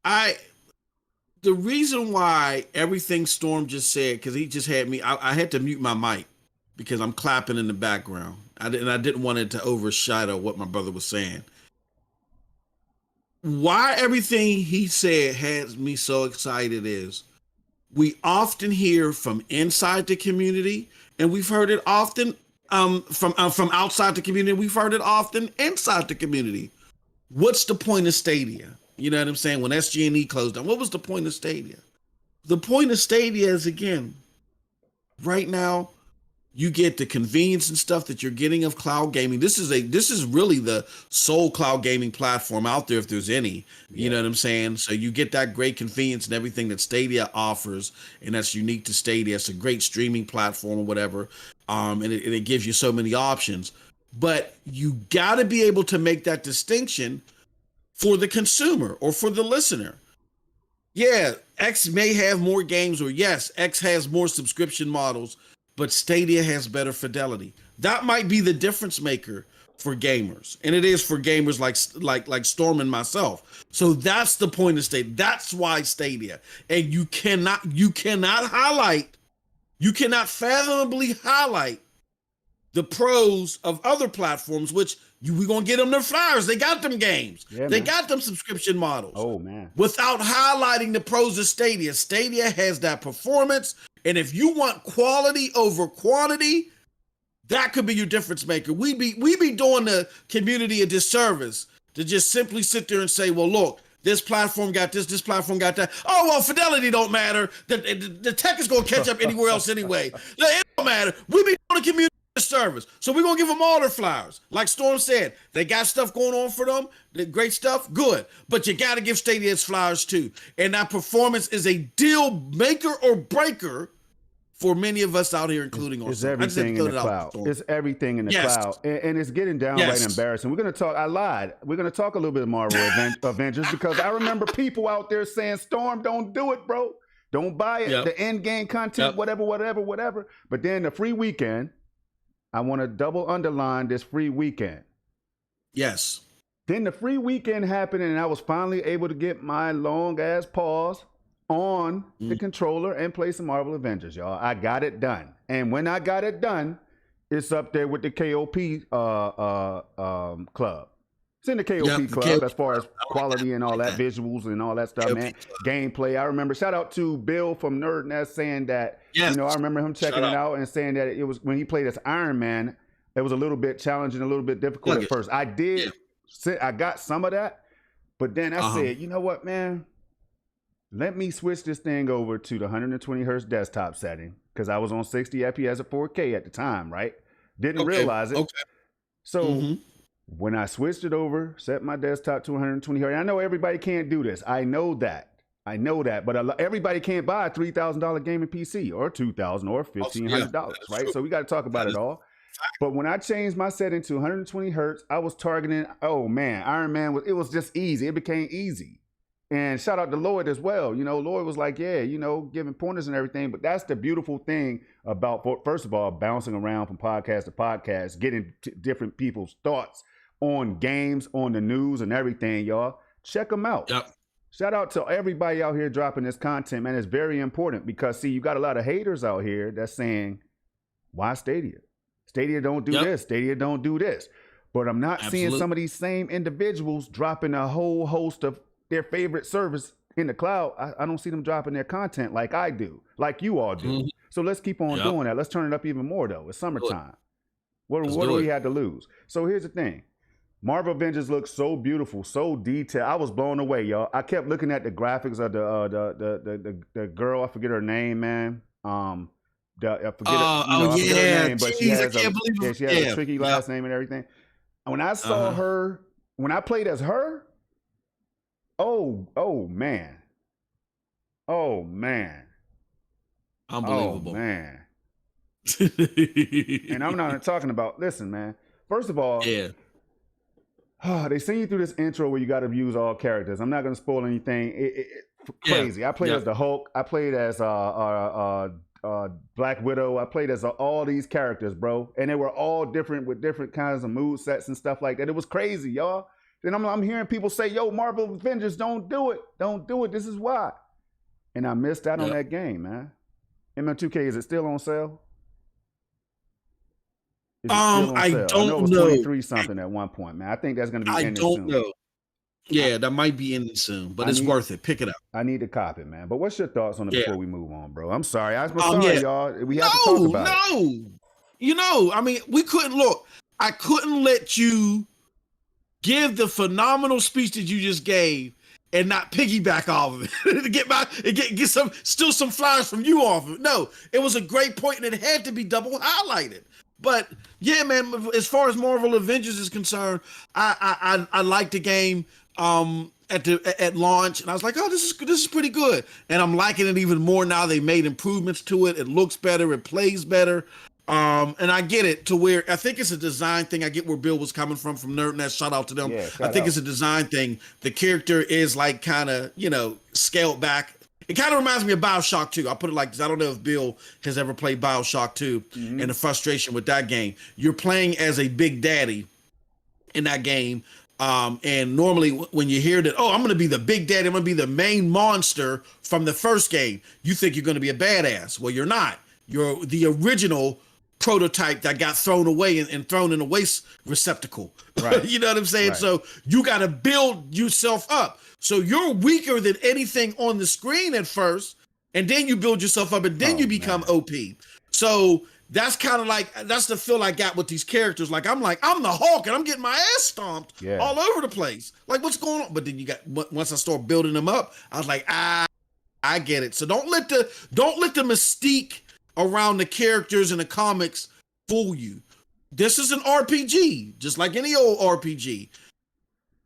The reason why everything Storm just said, because he just had me, I had to mute my mic because I'm clapping in the background. I didn't want it to overshadow what my brother was saying. Why everything he said has me so excited is we often hear from inside the community, and we've heard it often from outside the community. We've heard it often inside the community. What's the point of Stadia? You know what I'm saying? When SG&E closed down, what was the point of Stadia? The point of Stadia is, again, right now, you get the convenience and stuff that you're getting of cloud gaming. This is really the sole cloud gaming platform out there, if there's any. You know what I'm saying? So you get that great convenience and everything that Stadia offers, and that's unique to Stadia. It's a great streaming platform or whatever, and it gives you so many options. But you got to be able to make that distinction for the consumer or for the listener. Yeah, X may have more games, or yes, X has more subscription models, but Stadia has better fidelity. That might be the difference maker for gamers, and it is for gamers like Storm and myself. So that's the point of Stadia. That's why Stadia. And you cannot fathomably highlight the pros of other platforms, which we're gonna get them their flowers. They got them games. Yeah, they got them subscription models. Oh man! Without highlighting the pros of Stadia. Stadia has that performance. And if you want quality over quantity, that could be your difference maker. We be doing the community a disservice to just simply sit there and say, well, look, this platform got this platform got that. Oh, well, fidelity don't matter. The tech is going to catch up anywhere else anyway. It don't matter. We be doing the community a service. So we're going to give them all their flowers. Like Storm said, they got stuff going on for them. The great stuff, good. But you got to give Stadia its flowers too. And that performance is a deal maker or breaker for many of us out here, including it's everything in the cloud. It's everything in the cloud. And it's getting downright embarrassing. We're going to talk, I lied. We're going to talk a little bit of Marvel Avengers because I remember people out there saying, Storm, don't do it, bro. Don't buy it. The end game content, whatever. But then the free weekend, I want to double underline this free weekend. Yes. Then the free weekend happened and I was finally able to get my long ass pause on the controller and play some Marvel Avengers, y'all. I got it done. And when I got it done, it's up there with the KOP club. It's in the KOP club as far as quality and all that, visuals and all that stuff, man. Gameplay. I remember, shout out to Bill from Nerd Nest saying that, I remember him checking it out and saying that it was, when he played as Iron Man, it was a little bit challenging, a little bit difficult at first. I got some of that, but then I said, you know what, man? Let me switch this thing over to the 120 hertz desktop setting because I was on 60 FPS at 4K at the time, right? Didn't realize it. So When I switched it over, set my desktop to 120 hertz. I know everybody can't do this. I know that. But everybody can't buy a $3,000 gaming PC or $2,000 or $1,500, right? True. So we got to talk about it all. But when I changed my setting to 120 hertz, I was targeting, oh man, Iron Man, it was just easy. It became easy. And shout out to Lloyd as well. You know, Lloyd was like, yeah, you know, giving pointers and everything. But that's the beautiful thing about, first of all, bouncing around from podcast to podcast, getting different people's thoughts on games, on the news and everything, y'all. Check them out. Yep. Shout out to everybody out here dropping this content, man. It's very important because, see, you got a lot of haters out here that's saying, why Stadia? Stadia don't do this. Stadia don't do this. But I'm not seeing some of these same individuals dropping a whole host of their favorite service in the cloud. I don't see them dropping their content like I do, like you all do. Mm-hmm. So let's keep on doing that. Let's turn it up even more, though. It's summertime. What do we have to lose? So here's the thing. Marvel Avengers looks so beautiful, so detailed. I was blown away, y'all. I kept looking at the graphics of the girl. I forget her name, man. I forget her name, but she has a tricky last name and everything. When I saw her, when I played as her, oh man, unbelievable, man. And I'm not talking about. Listen, man. First of all, they send you through this intro where you got to use all characters. I'm not going to spoil anything. Crazy. I played as the Hulk. I played as Black Widow. I played as all these characters, bro. And they were all different with different kinds of mood sets and stuff like that. It was crazy, y'all. Then I'm hearing people say, yo, Marvel Avengers, don't do it. Don't do it. This is why. And I missed out on that game, man. ML2K, is it still on sale? I don't know. It was 23 something at one point, man. I think that's going to be ending soon. I don't know. Yeah, that might be ending soon, but it's worth it. Pick it up. I need to cop it, man. But what's your thoughts on it before we move on, bro? I'm sorry. Y'all. We have to talk about it. You know, I mean, I couldn't let you give the phenomenal speech that you just gave and not piggyback off of it to get some flowers from you off of it. No, it was a great point and it had to be double highlighted. But yeah, man, as far as Marvel Avengers is concerned, I liked the game at launch, and I was like, oh, this is pretty good. And I'm liking it even more now. They made improvements to it. It looks better. It plays better. And I get it to where I think it's a design thing. I get where Bill was coming from NerdNet. Shout out to them. Yeah, I think it's a design thing. The character is like kind of, scaled back. It kind of reminds me of BioShock 2. I'll put it like this. I don't know if Bill has ever played BioShock 2 and the frustration with that game. You're playing as a big daddy in that game. And normally when you hear that, I'm going to be the big daddy, I'm going to be the main monster from the first game, you think you're going to be a badass. Well, you're not. You're the original prototype that got thrown away and thrown in a waste receptacle. Right. You know what I'm saying? Right. So you got to build yourself up. So you're weaker than anything on the screen at first, and then you build yourself up, and then you become OP. So that's kind of that's the feel I got with these characters. I'm the Hulk, and I'm getting my ass stomped all over the place. Like, what's going on? But then once I start building them up, I was like, I get it. So don't let the mystique around the characters in the comics fool you. This is an RPG, just like any old RPG.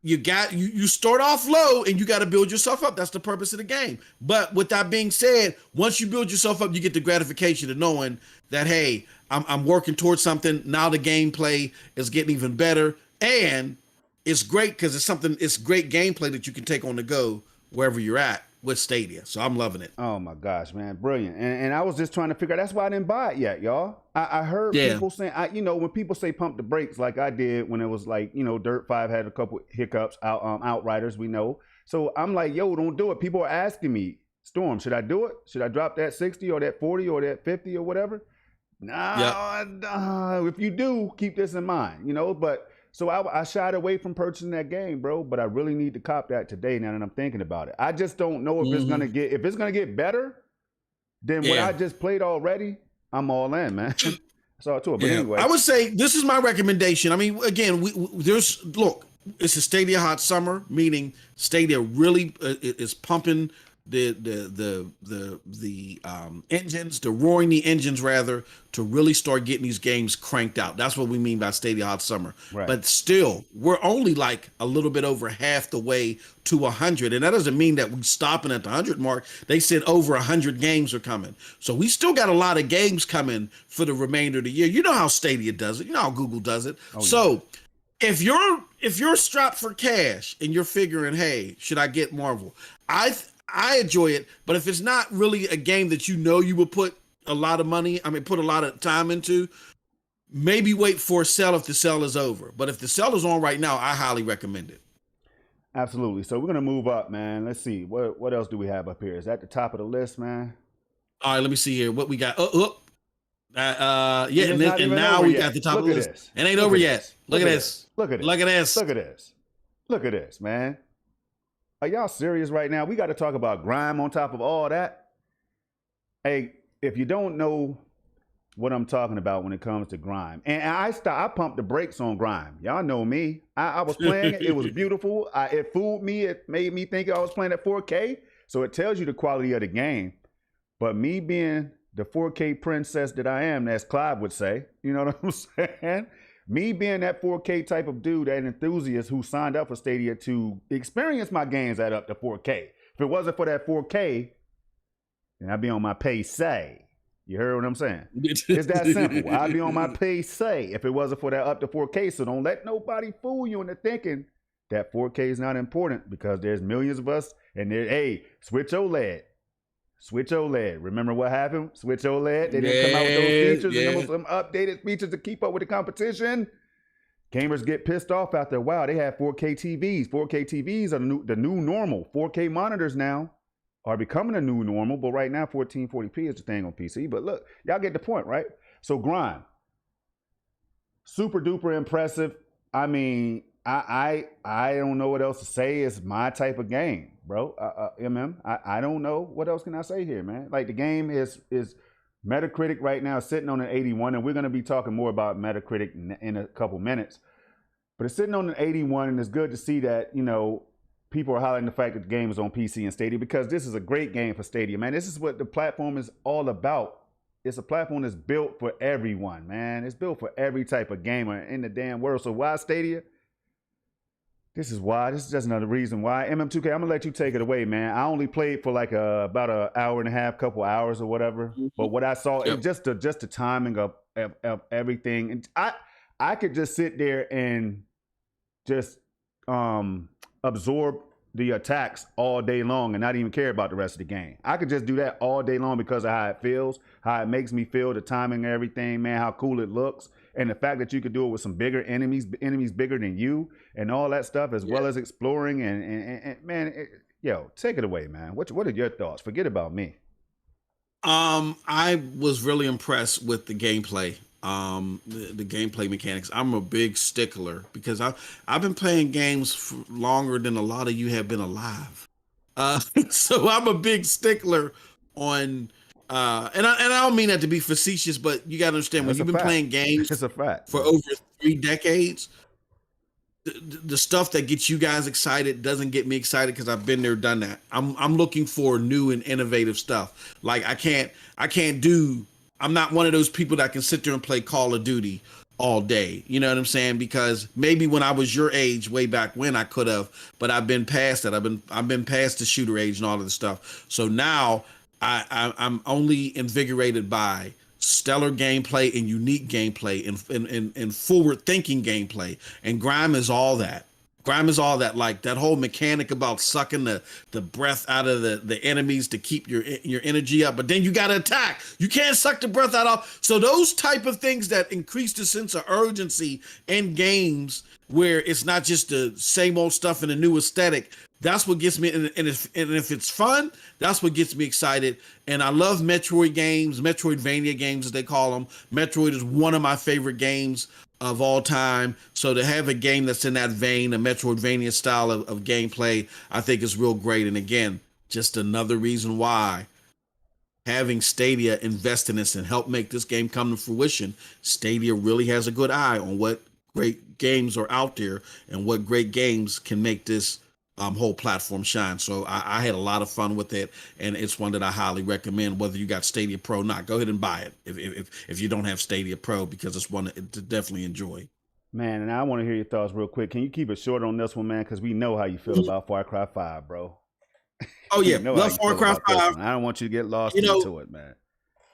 You start off low and you got to build yourself up. That's the purpose of the game. But with that being said, once you build yourself up, you get the gratification of knowing that, hey, I'm working towards something. Now the gameplay is getting even better. And it's great because it's great gameplay that you can take on the go wherever you're at with Stadia. So I'm loving it. Oh my gosh, man. Brilliant. And I was just trying to figure out, that's why I didn't buy it yet, y'all. I heard people saying, when people say pump the brakes, like I did when it was like, Dirt 5 had a couple hiccups, Outriders, we know. So I'm like, yo, don't do it. People are asking me, Storm, should I do it? Should I drop that 60 or that 40 or that 50 or whatever? Nah, if you do, keep this in mind, but so I shied away from purchasing that game, bro, but I really need to cop that today now that I'm thinking about it. I just don't know if it's gonna get better than what I just played already. I'm all in, man. So to it. But anyway, I would say this is my recommendation. I mean, again, it's a Stadia hot summer, meaning Stadia really is pumping engines, the roaring the engines rather, to really start getting these games cranked out. That's what we mean by Stadia Hot Summer. Right. But still, we're only like a little bit over half the way to 100, and that doesn't mean that we're stopping at the 100 mark. They said over 100 games are coming, so we still got a lot of games coming for the remainder of the year. You know how Stadia does it. You know how Google does it. Oh, so if you're strapped for cash and you're figuring, hey, should I get Marvel? I enjoy it, but if it's not really a game that you know you will put a lot of money, put a lot of time into, maybe wait for a sale if the sale is over. But if the sale is on right now, I highly recommend it. Absolutely. So we're gonna move up, man. Let's see what else do we have up here? Is that the top of the list, man? All right, let me see here what we got. And now we got the top of the list. This. It ain't over yet. Look at this. Look at this. Look at this. Look at this. Look at this, man. Are y'all serious right now? We got to talk about grime on top of all that. Hey, if you don't know what I'm talking about when it comes to grime, and I pumped the brakes on grime. Y'all know me. I was playing it. It was beautiful. It fooled me. It made me think I was playing at 4K. So it tells you the quality of the game. But me being the 4K princess that I am, as Clive would say, you know what I'm saying? Me being that 4K type of dude, that enthusiast who signed up for Stadia to experience my games at up to 4K. If it wasn't for that 4K, then I'd be on my PC. You heard what I'm saying? It's that simple. I'd be on my PC if it wasn't for that up to 4K. So don't let nobody fool you into thinking that 4K is not important, because there's millions of us, and hey, switch OLED. Switch OLED. Remember what happened? Switch OLED. They didn't come out with those features, and there was some updated features to keep up with the competition. Gamers get pissed off after a while. They have 4K TVs. 4K TVs are the new normal. 4K monitors now are becoming a new normal, but right now 1440p is the thing on PC. But look, y'all get the point, right? So grime, super duper impressive. I mean, I don't know what else to say. It's my type of game, bro. I don't know what else can I say here, man. Like, the game is Metacritic right now sitting on an 81, and we're going to be talking more about Metacritic in a couple minutes. But it's sitting on an 81, and it's good to see that, you know, people are highlighting the fact that the game is on PC and Stadia, because this is a great game for Stadia, man. This is what the platform is all about. It's a platform that's built for everyone, man. It's built for every type of gamer in the damn world. So why Stadia? This is why. This is just another reason why. MM2K, I'm gonna let you take it away, man. I only played for like about an hour and a half, couple hours or whatever. But what I saw, it just the timing of everything, and I could just sit there and just absorb the attacks all day long and not even care about the rest of the game. I could just do that all day long because of how it feels, how it makes me feel, the timing and everything, man, how cool it looks. And the fact that you could do it with some bigger enemies bigger than you, and all that stuff, as well as exploring. And man, yo, take it away, man. What are your thoughts? Forget about me. I was really impressed with the gameplay. The gameplay mechanics. I'm a big stickler because I've been playing games for longer than a lot of you have been alive. So I'm a big stickler on. And I don't mean that to be facetious, but you got to understand, when you've been playing games for over 3 decades, the stuff that gets you guys excited doesn't get me excited, because I've been there, done that. I'm looking for new and innovative stuff. Like, I'm not one of those people that can sit there and play Call of Duty all day. You know what I'm saying? Because maybe when I was your age, way back when, I could have, but I've been past that. I've been past the shooter age and all of the stuff. So now I'm only invigorated by stellar gameplay and unique gameplay and forward thinking gameplay. And Grime is all that. Grime is all that. Like, that whole mechanic about sucking the breath out of the enemies to keep your energy up, but then you got to attack. You can't suck the breath out of. So those type of things that increase the sense of urgency in games, where it's not just the same old stuff in a new aesthetic. That's what gets me, and if it's fun, that's what gets me excited. And I love Metroid games, Metroidvania games as they call them. Metroid is one of my favorite games of all time. So to have a game that's in that vein, a Metroidvania style of gameplay, I think is real great. And again, just another reason why having Stadia invest in this and help make this game come to fruition. Stadia really has a good eye on what great games are out there and what great games can make this whole platform shine. So I had a lot of fun with it, and it's one that I highly recommend. Whether you got Stadia Pro or not, go ahead and buy it if you don't have Stadia Pro, because it's one to definitely enjoy. Man, and I want to hear your thoughts real quick. Can you keep it short on this one, man? Because we know how you feel about Far Cry 5, bro. Oh yeah, love Far Cry 5. I don't want you to get lost into it, man.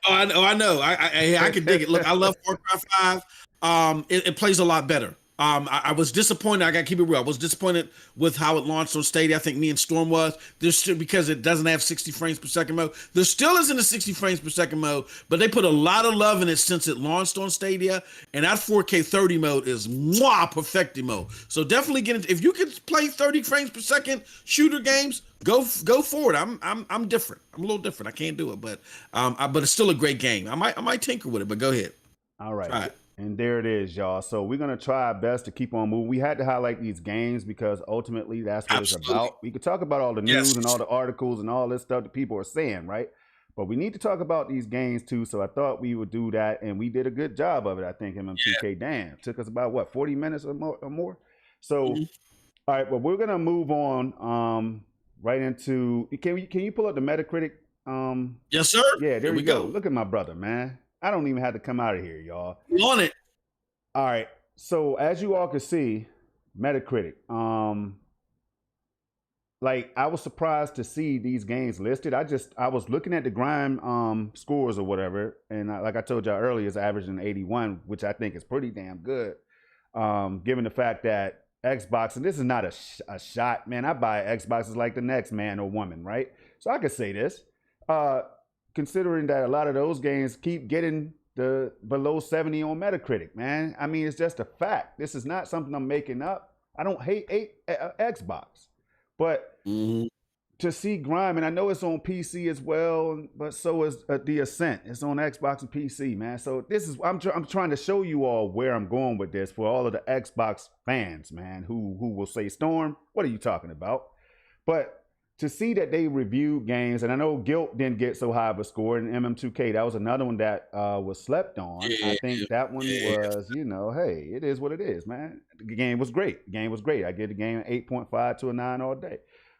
Oh, I know. I can dig it. Look, I love Far Cry 5. It plays a lot better. I was disappointed. I got to keep it real. I was disappointed with how it launched on Stadia. I think me and Storm was. There's still, because it doesn't have 60 frames per second mode. There still isn't a 60 frames per second mode, but they put a lot of love in it since it launched on Stadia. And that 4K 30 mode is perfecti mode. So definitely get it. If you can play 30 frames per second shooter games, go for it. I'm different. I'm a little different. I can't do it, but it's still a great game. I might tinker with it, but go ahead. All right. And there it is, y'all. So we're going to try our best to keep on moving. We had to highlight these games because ultimately that's what it's about. We could talk about all the news and all the articles and all this stuff that people are saying, right? But we need to talk about these games too. So I thought we would do that, and we did a good job of it. I think MM2K damn took us about 40 minutes or more. So all right, well, we're going to move on right into can you pull up the Metacritic? Yes, sir. Yeah, there we go. Look at my brother, man. I don't even have to come out of here, y'all. We on it. All right. So as you all can see, Metacritic. Like I was surprised to see these games listed. I was looking at the Grime scores or whatever, and like I told y'all earlier, it's averaging 81, which I think is pretty damn good, given the fact that Xbox, and this is not a shot, man. I buy Xboxes like the next man or woman, right? So I could say this. Considering that a lot of those games keep getting the below 70 on Metacritic, man. I mean, it's just a fact. This is not something I'm making up. I don't hate Xbox, but to see Grime, and I know it's on PC as well, but so is The Ascent. It's on Xbox and PC, man. So this is I'm trying to show you all where I'm going with this for all of the Xbox fans, man, who will say, Storm, what are you talking about? But to see that they reviewed games, and I know Guilt didn't get so high of a score, and MM2K, that was another one that was slept on. I think that one was, hey, it is what it is, man. The game was great. I give the game an 8.5 to a 9 all day.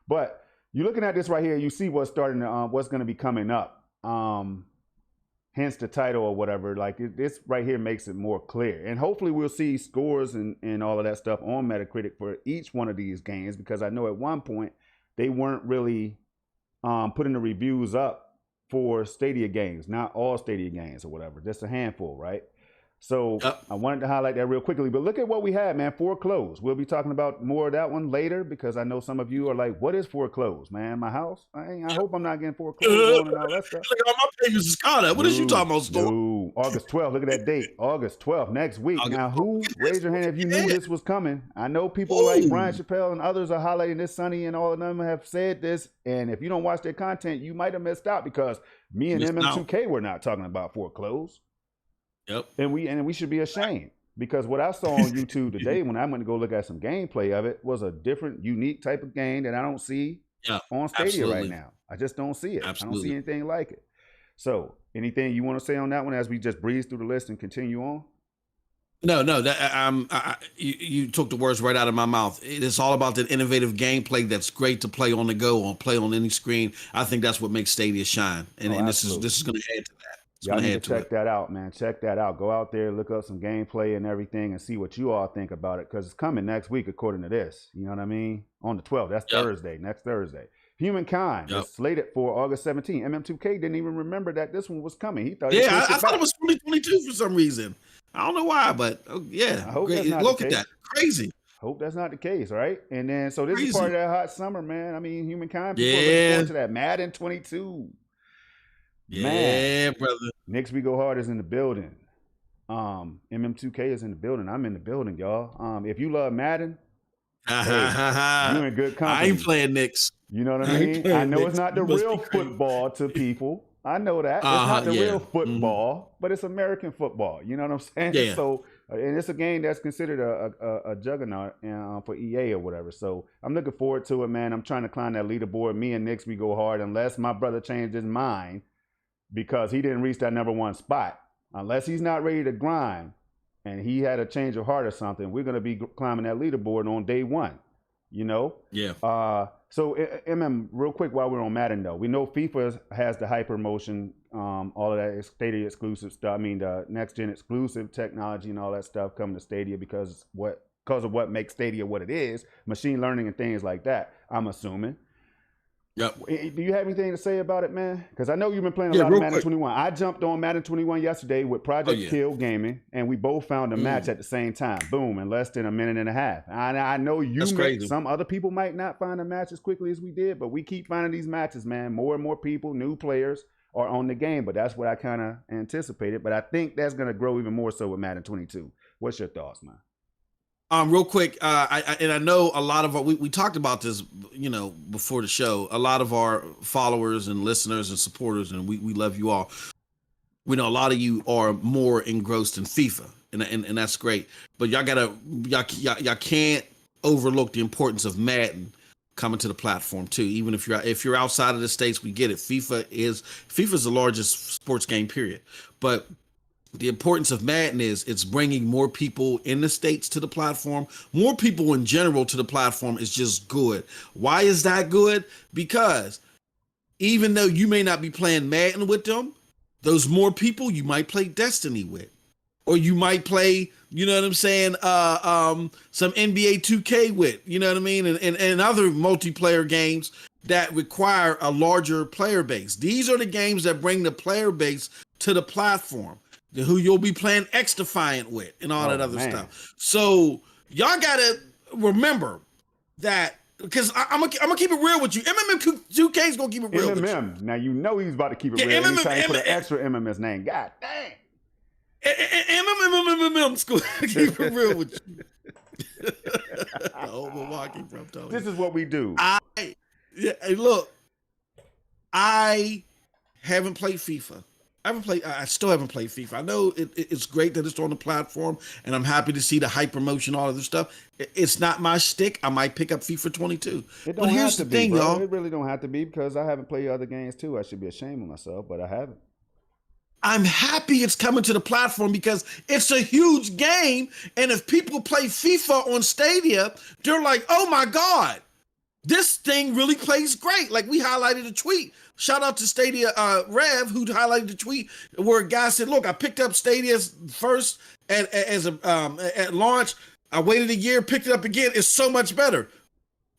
But you're looking at this right here, you see what's starting to, what's going to be coming up. Hence the title or whatever. Like this right here makes it more clear. And hopefully we'll see scores and all of that stuff on Metacritic for each one of these games, because I know at one point, they weren't really putting the reviews up for Stadia games, not all Stadia games or whatever, just a handful, right? So I wanted to highlight that real quickly. But look at what we had, man. Foreclosed. We'll be talking about more of that one later, because I know some of you are like, what is foreclosed, man? My house? I hope I'm not getting foreclosed on and all that stuff. Look at my pages is caught up. What is you talking about, Storm? August 12th. Look at that date. August 12th, next week. Now, raise your hand if you knew this was coming. I know people like Brian Chappelle and others are highlighting this. Sonny and all of them have said this. And if you don't watch their content, you might have missed out, because me and MM2K were not talking about foreclosed. Yep. And we should be ashamed, because what I saw on YouTube today when I went to go look at some gameplay of it was a different, unique type of game that I don't see on Stadia right now. I just don't see it. I don't see anything like it. So anything you want to say on that one as we just breeze through the list and continue on? No, you took the words right out of my mouth. It's all about that innovative gameplay that's great to play on the go, or play on any screen. I think that's what makes Stadia shine, and this is going to add to that. Y'all need to check that out, man. Check that out. Go out there, look up some gameplay and everything, and see what you all think about it, because it's coming next week, according to this. You know what I mean? On the 12th. That's Thursday, next Thursday. Humankind is slated for August 17th. MM2K didn't even remember that this one was coming. He thought, I thought it was 2022 for some reason. I don't know why, but I hope great. Look at that. Crazy. Hope that's not the case, right? And then, so this is part of that hot summer, man. I mean, Humankind, people are looking forward to that. Madden 22. Man, brother. Next We Go Hard is in the building. MM2K is in the building. I'm in the building, y'all. If you love Madden, you're in good company. I ain't playing Knicks. You know what I mean? I know it's not the real football to people. I know that. It's not the real football, but it's American football. You know what I'm saying? Yeah. So, and it's a game that's considered a juggernaut for EA or whatever. So I'm looking forward to it, man. I'm trying to climb that leaderboard. Me and Knicks, we go hard, unless my brother changed his mind, because he didn't reach that number one spot. Unless he's not ready to grind and he had a change of heart or something, we're going to be climbing that leaderboard on day one. You know? Yeah. So, MM, real quick while we're on Madden, though, we know FIFA has the hyper motion, all of that Stadia exclusive stuff. I mean, the next gen exclusive technology and all that stuff coming to Stadia because of what makes Stadia what it is, machine learning and things like that. I'm assuming. Yep. Do you have anything to say about it, man? Because I know you've been playing a lot of real Madden quick. 21. I jumped on Madden 21 yesterday with Project Kill Gaming, and we both found a match at the same time. Boom, in less than a minute and a half. I know some other people might not find a match as quickly as we did, but we keep finding these matches, man. More and more people, new players are on the game, but that's what I kind of anticipated. But I think that's going to grow even more so with Madden 22. What's your thoughts, man? Real quick, I know a lot of we talked about this, before the show. A lot of our followers and listeners and supporters, and we love you all. We know a lot of you are more engrossed in FIFA, and that's great. But y'all can't overlook the importance of Madden coming to the platform too. Even if you're outside of the States, we get it. FIFA is the largest sports game, period. But the importance of Madden is it's bringing more people in the States to the platform. More people in general to the platform is just good. Why is that good? Because even though you may not be playing Madden with them, those more people you might play Destiny with. Or you might play, you know what I'm saying, some NBA 2K with, you know what I mean? And other multiplayer games that require a larger player base. These are the games that bring the player base to the platform. Who you'll be playing X Defiant with and all that other stuff. So y'all gotta remember that, because I'm gonna keep it real with you. MMM 2K is gonna keep it real with you. Now you know he's about to keep it real. Anytime you put an extra MMS name. God dang. MMM school. Keep it real with you. Oh, Milwaukee, bro. This is what we do. Look, I haven't played FIFA. I still haven't played FIFA. I know it's great that it's on the platform, and I'm happy to see the hyper motion, all of this stuff. It's not my shtick. I might pick up FIFA 22. But here's the thing, y'all. It really don't have to be, because I haven't played other games too. I should be ashamed of myself, but I haven't. I'm happy it's coming to the platform because it's a huge game, and if people play FIFA on Stadia, they're like, oh my God, this thing really plays great. Like, we highlighted a tweet. Shout out to Stadia Rev, who highlighted the tweet where a guy said, look, I picked up Stadia's first at launch. I waited a year, picked it up again. It's so much better.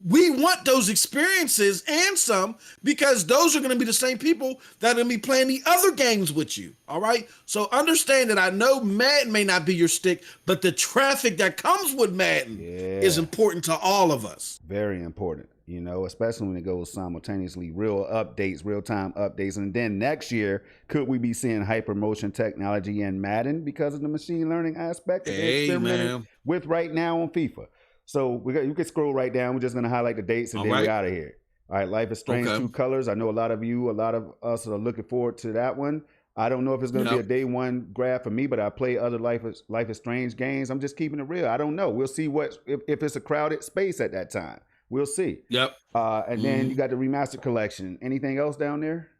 We want those experiences and some, because those are going to be the same people that are going to be playing the other games with you. All right. So understand that I know Madden may not be your stick, but the traffic that comes with Madden is important to all of us. Very important, especially when it goes simultaneously, real-time updates. And then next year, could we be seeing hypermotion technology in Madden because of the machine learning aspect that they're experimenting with right now on FIFA? So you can scroll right down. We're just going to highlight the dates and then we're out of here. All right, Life is Strange 2 Colors. I know a lot of us are looking forward to that one. I don't know if it's going to be a day one grab for me, but I play other Life is Strange games. I'm just keeping it real. I don't know. We'll see if it's a crowded space at that time. We'll see. Yep. And then you got the remastered collection. Anything else down there?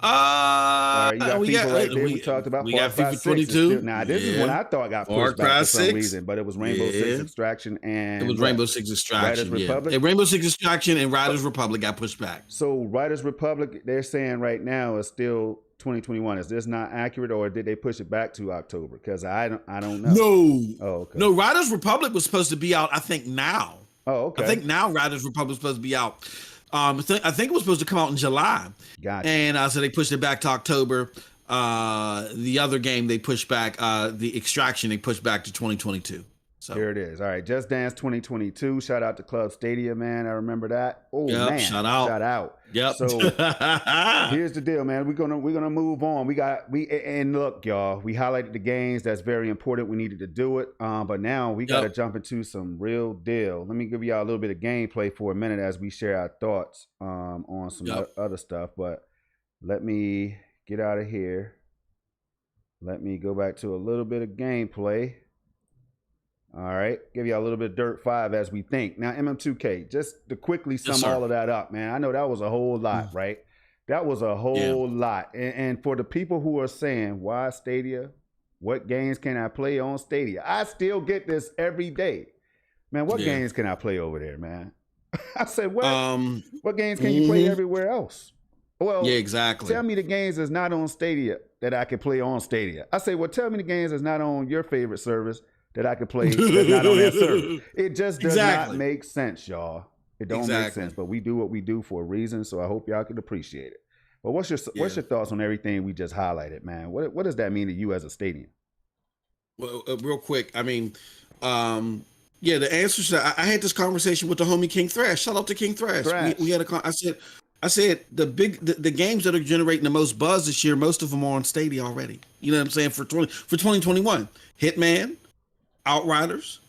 We talked about. We got FIFA 22. Now this is one I thought got pushed back for some reason, but it was Rainbow Six Extraction and Rainbow Six Extraction. Riders Republic. Rainbow Six Extraction and Riders Republic got pushed back. So Riders Republic, they're saying right now is still 2021. Is this not accurate, or did they push it back to October? Because I don't know. No. Oh, okay. No, Riders Republic was supposed to be out, I think, now. Oh, okay. I think now Riders Republic is supposed to be out. I think it was supposed to come out in July. Gotcha. And so they pushed it back to October. The other game they pushed back, the Extraction, they pushed back to 2022. So here it is. All right, Just Dance 2022. Shout out to Club Stadia, man. I remember that. Oh man, shout out. Yep. So here's the deal, man. We're gonna move on. And look, y'all. We highlighted the games. That's very important. We needed to do it. But now we gotta jump into some real deal. Let me give y'all a little bit of gameplay for a minute as we share our thoughts on some other stuff. But let me get out of here. Let me go back to a little bit of gameplay. All right, give you a little bit of Dirt 5 as we think. Now, MM2K, just to quickly sum all of that up, man. I know that was a whole lot, right? That was a whole lot. And for the people who are saying, why Stadia? What games can I play on Stadia? I still get this every day. Man, what Yeah. games can I play over there, man? I said, what? Um, What games can you play everywhere else? Well, yeah, exactly. Tell me the games that's not on Stadia that I can play on Stadia. I say, well, tell me the games that's not on your favorite service that I can play that's not on that server. It just does not make sense, y'all. It don't make sense. But we do what we do for a reason, so I hope y'all can appreciate it. But what's your thoughts on everything we just highlighted, man? What does that mean to you as a stadium? Well, real quick, I mean, yeah, the answer to I had this conversation with the homie King Thrash. Shout out to King Thrash. We had I said the games that are generating the most buzz this year, most of them are on Stadia already. You know what I'm saying? For 2021, Hitman, Outriders,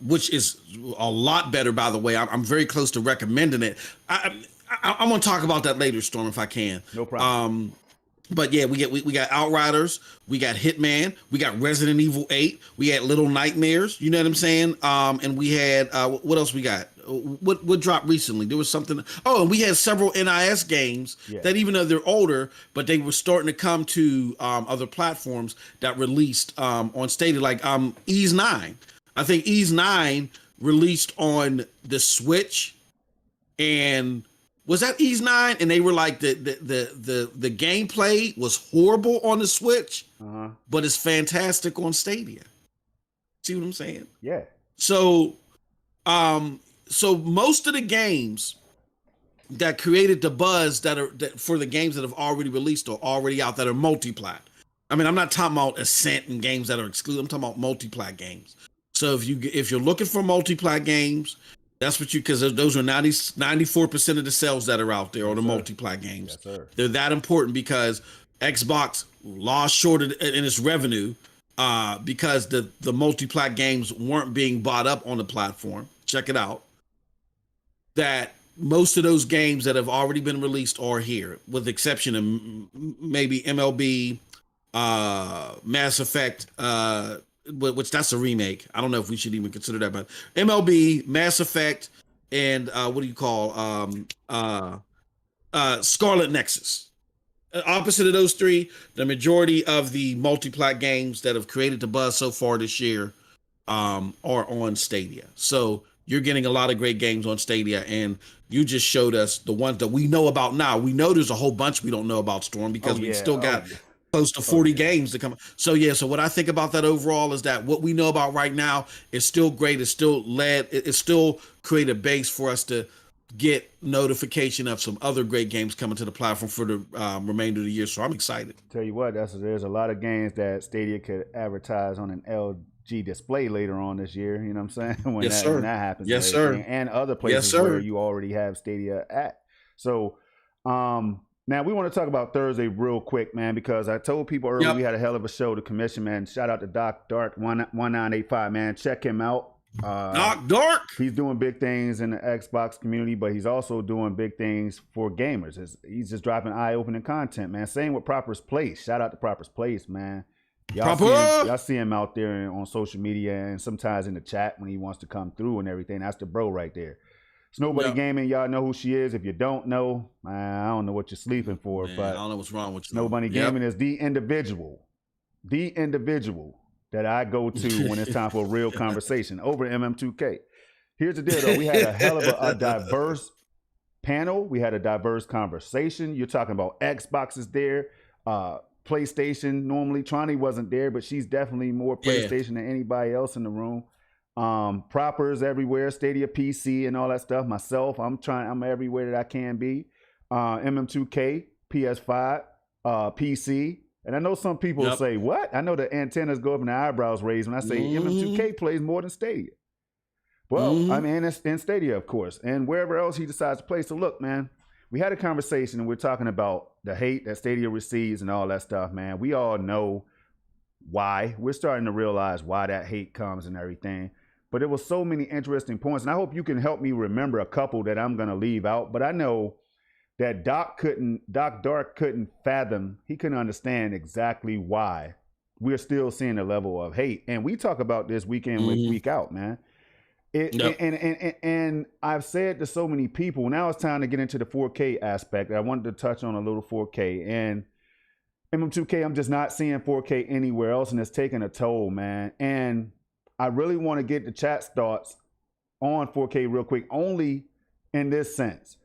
which is a lot better, by the way. I'm very close to recommending it. I'm gonna talk about that later, Storm, if I can. No problem. But yeah, we got Outriders, we got Hitman, we got Resident Evil 8, we had Little Nightmares, you know what I'm saying? And we had what else we got? What dropped recently? There was something. Oh, and we had several NIS games that, even though they're older, but they were starting to come to other platforms that released on Stadia, like Ease 9. I think Ease 9 released on the Switch, and was that Ease 9? And they were like the gameplay was horrible on the Switch, but it's fantastic on Stadia. See what I'm saying? Yeah. So most of the games that created the buzz that for the games that have already released or already out that are multiplat. I mean, I'm not talking about Ascent and games that are exclusive. I'm talking about multiplat games. So if you're looking for multiplat games, that's what because those are 94% of the sales that are out there are the multiplat games. Yes, sir. They're that important because Xbox lost short in its revenue because the multiplat games weren't being bought up on the platform. Check it out. That most of those games that have already been released are here, with the exception of maybe MLB, Mass Effect, which that's a remake. I don't know if we should even consider that, but MLB, Mass Effect, and what do you call Scarlet Nexus. Opposite of those three, the majority of the multiplat games that have created the buzz so far this year are on Stadia. So you're getting a lot of great games on Stadia, and you just showed us the ones that we know about now. We know there's a whole bunch we don't know about, Storm, because we still got close to 40 games to come. So yeah, so what I think about that overall is that what we know about right now is still great. It's still create a base for us to get notification of some other great games coming to the platform for the remainder of the year. So I'm excited. Tell you what, there's a lot of games that Stadia could advertise on an LG display later on this year. You know what I'm saying? When that happens. Yes, sir. And other places where you already have Stadia at. So, now we want to talk about Thursday real quick, man, because I told people earlier we had a hell of a show. The commission, man. Shout out to Doc Dark 1985, man. Check him out. Doc Dark. He's doing big things in the Xbox community, but he's also doing big things for gamers. He's just dropping eye-opening content, man. Same with Proper's Place. Shout out to Proper's Place, man. Y'all see him out there on social media and sometimes in the chat when he wants to come through and everything. That's the bro right there. It's Nobody Gaming. Y'all know who she is. If you don't know, I don't know what you're sleeping for, but I don't know what's wrong with you. Nobody Gaming is the individual that I go to when it's time for a real conversation over MM2K. Here's the deal, though. We had a hell of a diverse panel. We had a diverse conversation. You're talking about Xboxes there, PlayStation. Normally, Tronny wasn't there, but she's definitely more PlayStation than anybody else in the room. Propers everywhere, Stadia PC and all that stuff. Myself, I'm everywhere that I can be. MM2K, PS5, PC. And I know some people say, what? I know the antennas go up and the eyebrows raise when I say MM2K plays more than Stadia. Well, I mean, it's in Stadia, of course, and wherever else he decides to play. So look, man, we had a conversation and we're talking about the hate that Stadia receives and all that stuff, man. We all know why. We're starting to realize why that hate comes and everything. But it was so many interesting points, and I hope you can help me remember a couple that I'm going to leave out. But I know that Doc Dark couldn't fathom, he couldn't understand exactly why we're still seeing a level of hate. And we talk about this week in, week out, man. And I've said to so many people, now it's time to get into the 4K aspect. I wanted to touch on a little 4K. And MM2K, I'm just not seeing 4K anywhere else, and it's taking a toll, man. And I really want to get the chat's thoughts on 4K real quick, only in this sense.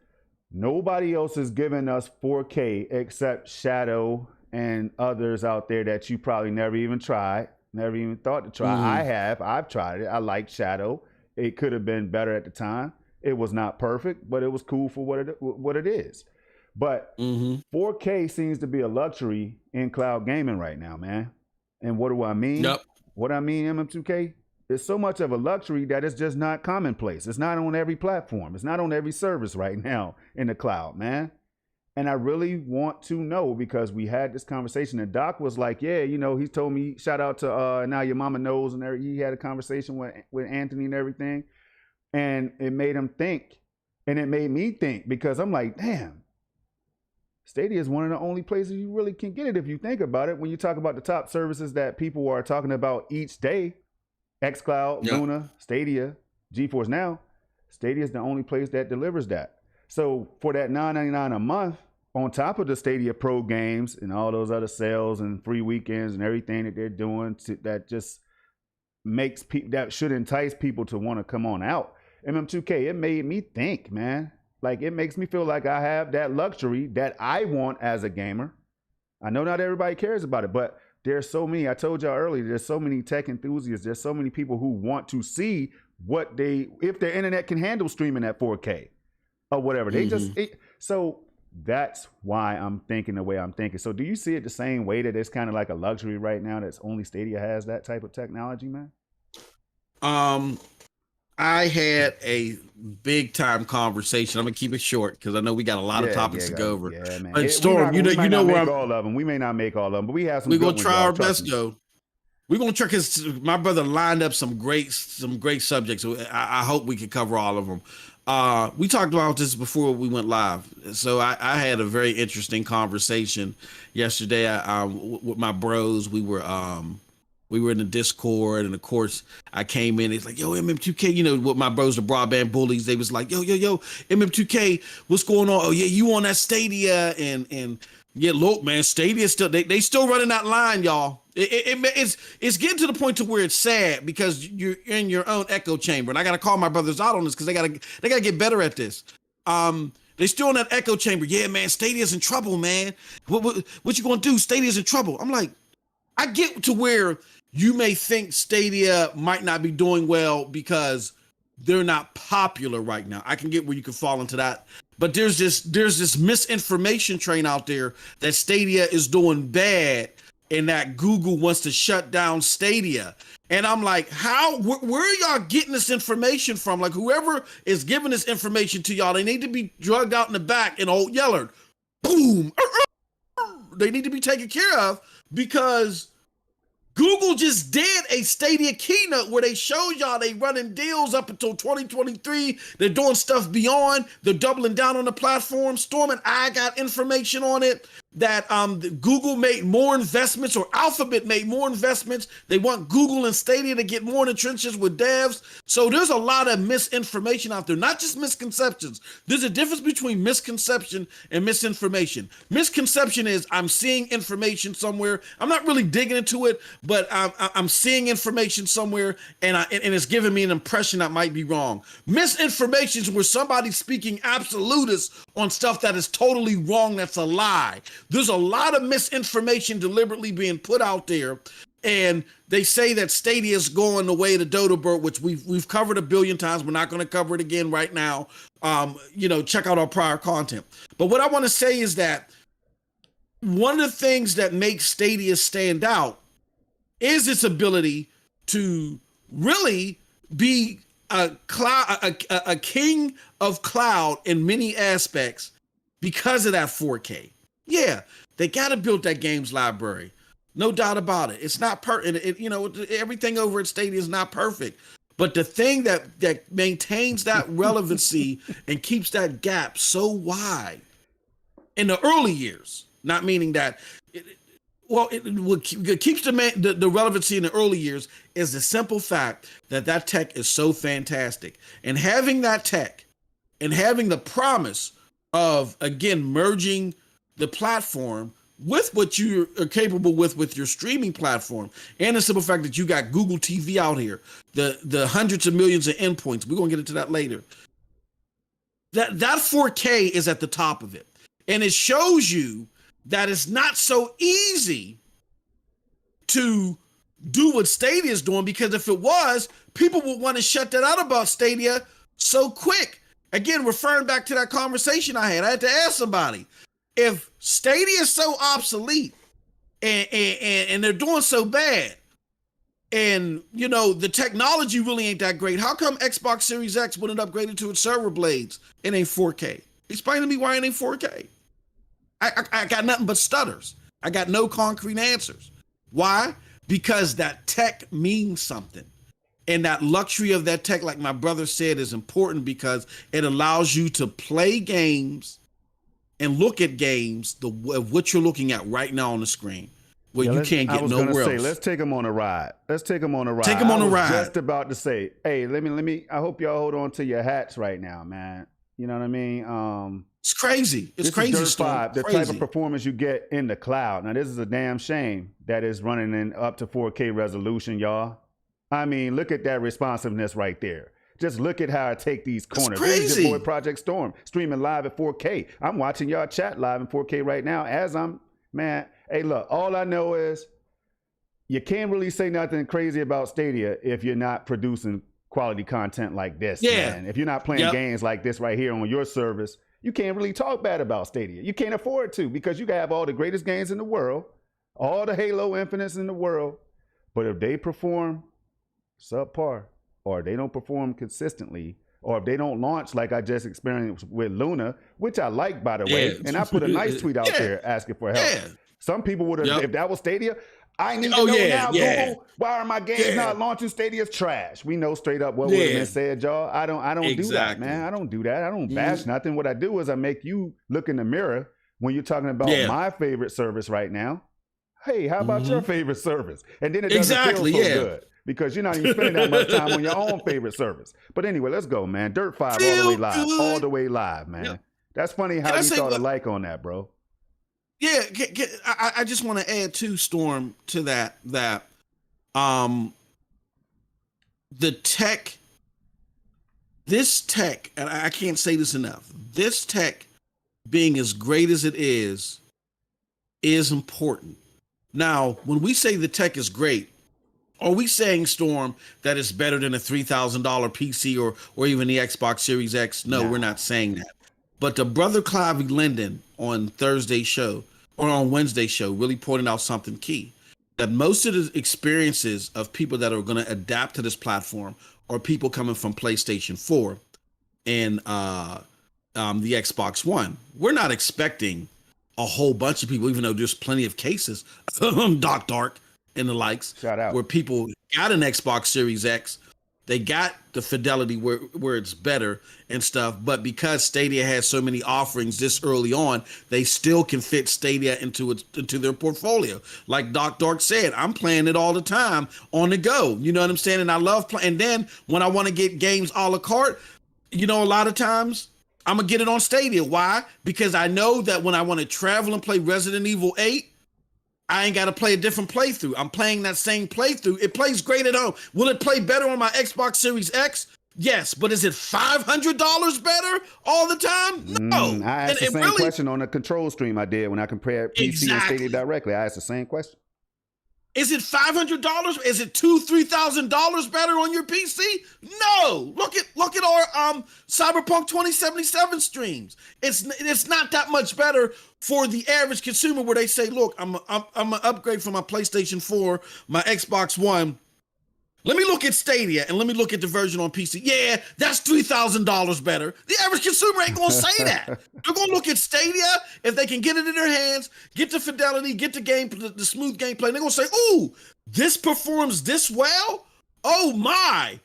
Nobody else is giving us 4K except Shadow and others out there that you probably never even tried, never even thought to try. I have. I've tried it. I like Shadow. It could have been better at the time. It was not perfect, but it was cool for what it is. But 4K seems to be a luxury in cloud gaming right now, man. And what do I mean? Yep. What I mean, MM2K? It's so much of a luxury that it's just not commonplace. It's not on every platform. It's not on every service right now in the cloud, man. And I really want to know, because we had this conversation and Doc was like, yeah, you know, he told me, shout out to Now Your Mama Knows, and he had a conversation with Anthony and everything. And it made him think, and it made me think, because I'm like, damn, Stadia is one of the only places you really can get it if you think about it. When you talk about the top services that people are talking about each day, xCloud, Luna, Stadia, GeForce Now, Stadia is the only place that delivers that. So for that $9.99 a month, on top of the Stadia Pro games and all those other sales and free weekends and everything that they're doing, that just makes people, that should entice people to want to come on out. MM2K, it made me think, man. Like, it makes me feel like I have that luxury that I want as a gamer. I know not everybody cares about it, but there's so many, I told y'all earlier, there's so many tech enthusiasts, there's so many people who want to see what if their internet can handle streaming at 4K or whatever. They so that's why I'm thinking the way I'm thinking. So do you see it the same way, that it's kind of like a luxury right now that's only Stadia has that type of technology, man? I had a big time conversation. I'm gonna keep it short because I know we got a lot of topics to go over. Yeah, man. And Storm, you know where all of them. We may not make all of them, but we have some. We're gonna try our best though. We're gonna try, because my brother lined up some great subjects. So I hope we can cover all of them. We talked about this before we went live. So I had a very interesting conversation yesterday with my bros. We were in the Discord, and of course I came in. It's like, yo, MM2K, you know what, my bros, the broadband bullies, they was like, yo, MM2K, what's going on? Oh yeah, you on that Stadia, and yeah, look, man, Stadia still they still running that line, y'all. It's getting to the point to where it's sad, because you're in your own echo chamber, and I gotta call my brothers out on this, because they gotta get better at this. They still in that echo chamber. Yeah, man, Stadia's in trouble, man. What you gonna do? Stadia's in trouble. I'm like, I get to where you may think Stadia might not be doing well because they're not popular right now. I can get where you can fall into that. But there's this misinformation train out there that Stadia is doing bad and that Google wants to shut down Stadia. And I'm like, where are y'all getting this information from? Like, whoever is giving this information to y'all, they need to be drugged out in the back and old yeller. Boom. They need to be taken care of, because Google just did a Stadia keynote where they showed y'all they running deals up until 2023. They're doing stuff beyond. They're doubling down on the platform. Storm and I got information on it that Google made more investments, or Alphabet made more investments. They want Google and Stadia to get more in the trenches with devs. So there's a lot of misinformation out there, not just misconceptions. There's a difference between misconception and misinformation. Misconception is I'm seeing information somewhere. I'm not really digging into it, but I'm seeing information somewhere, and it's giving me an impression that might be wrong. Misinformation is where somebody's speaking absolutists on stuff that is totally wrong, that's a lie. There's a lot of misinformation deliberately being put out there, and they say that Stadia is going the way of the dodo bird, which we've covered a billion times. We're not going to cover it again right now. Check out our prior content. But what I want to say is that one of the things that makes Stadia stand out is its ability to really be a king of cloud in many aspects because of that 4K. Yeah, they got to build that games library. No doubt about it. It's not everything over at Stadia is not perfect. But the thing that maintains that relevancy and keeps that gap so wide in the early years, not meaning that it keeps the relevancy in the early years, is the simple fact that tech is so fantastic. And having that tech and having the promise of, again, merging the platform with what you are capable with your streaming platform, and the simple fact that you got Google TV out here, the hundreds of millions of endpoints, we're gonna get into that later. That 4K is at the top of it, and it shows you that it's not so easy to do what Stadia is doing, because if it was, people would want to shut that out about Stadia so quick. Again, referring back to that conversation I had to ask somebody, if Stadia is so obsolete and they're doing so bad, and you know the technology really ain't that great, how come Xbox Series X wouldn't upgrade to its server blades? It ain't 4K. Explain to me why it ain't 4K. I got nothing but stutters. I got no concrete answers. Why? Because that tech means something. And that luxury of that tech, like my brother said, is important because it allows you to play games and look at games of what you're looking at right now on the screen, where you can't get nowhere else. Let's take them on a ride. Take them on a ride. Just about to say, hey, let me. I hope y'all hold on to your hats right now, man. You know what I mean? It's crazy. It's crazy. Dirt 5, the type of performance you get in the cloud. Now, this is a damn shame that is running in up to 4K resolution, y'all. I mean, look at that responsiveness right there. Just look at how I take these corners. There's your boy Project Storm streaming live at 4K. I'm watching y'all chat live in 4K right now as man, hey, look, all I know is you can't really say nothing crazy about Stadia if you're not producing quality content like this, man. If you're not playing games like this right here on your service, you can't really talk bad about Stadia. You can't afford to, because you can have all the greatest games in the world, all the Halo Infinites in the world, but if they perform subpar, or they don't perform consistently, or if they don't launch like I just experienced with Luna, which I like, by the way, and I put a nice tweet out there asking for help. Some people would have, if that was Stadia, I need to know now, Google, why are my games not launching? Stadia's trash. We know straight up what would have been said, y'all. I don't do that, man. I don't do that. I don't bash nothing. What I do is I make you look in the mirror when you're talking about my favorite service right now. Hey, how about your favorite service? And then it doesn't feel so good, because you're not even spending that much time on your own favorite service. But anyway, let's go, man. Dirt 5 all the way live, man. That's funny how you thought alike on that, bro. Yeah, I just want to add to Storm to that the tech, this tech, and I can't say this enough, this tech being as great as it is important. Now, when we say the tech is great, are we saying, Storm, that it's better than a $3,000 PC or even the Xbox Series X? No, we're not saying that. But the brother Clive Linden on Thursday's show, or on Wednesday's show, really pointed out something key, that most of the experiences of people that are going to adapt to this platform are people coming from PlayStation 4 and the Xbox One. We're not expecting a whole bunch of people, even though there's plenty of cases, Doc Dark and the likes, where people got an Xbox Series X, they got the fidelity where it's better and stuff, but because Stadia has so many offerings this early on, they still can fit Stadia into their portfolio. Like Doc Dark said, I'm playing it all the time on the go. You know what I'm saying? And I love playing. And then when I want to get games a la carte, you know, a lot of times I'm gonna get it on Stadia. Why? Because I know that when I want to travel and play Resident Evil 8, I ain't got to play a different playthrough. I'm playing that same playthrough. It plays great at home. Will it play better on my Xbox Series X? Yes, but is it $500 better all the time? No. I asked the same question on the control stream I did when I compared PC and Stadia directly. I asked the same question. Is it $500? Is it $2,000-$3,000 better on your PC? No. Look at our Cyberpunk 2077 streams. It's not that much better for the average consumer, where they say, look, I'm gonna upgrade from my PlayStation 4, my Xbox One. Let me look at Stadia and let me look at the version on PC. Yeah, that's $3,000 better. The average consumer ain't gonna say that. They're gonna look at Stadia if they can get it in their hands, get the fidelity, get the game, the smooth gameplay. They're gonna say, "Ooh, this performs this well. Oh my!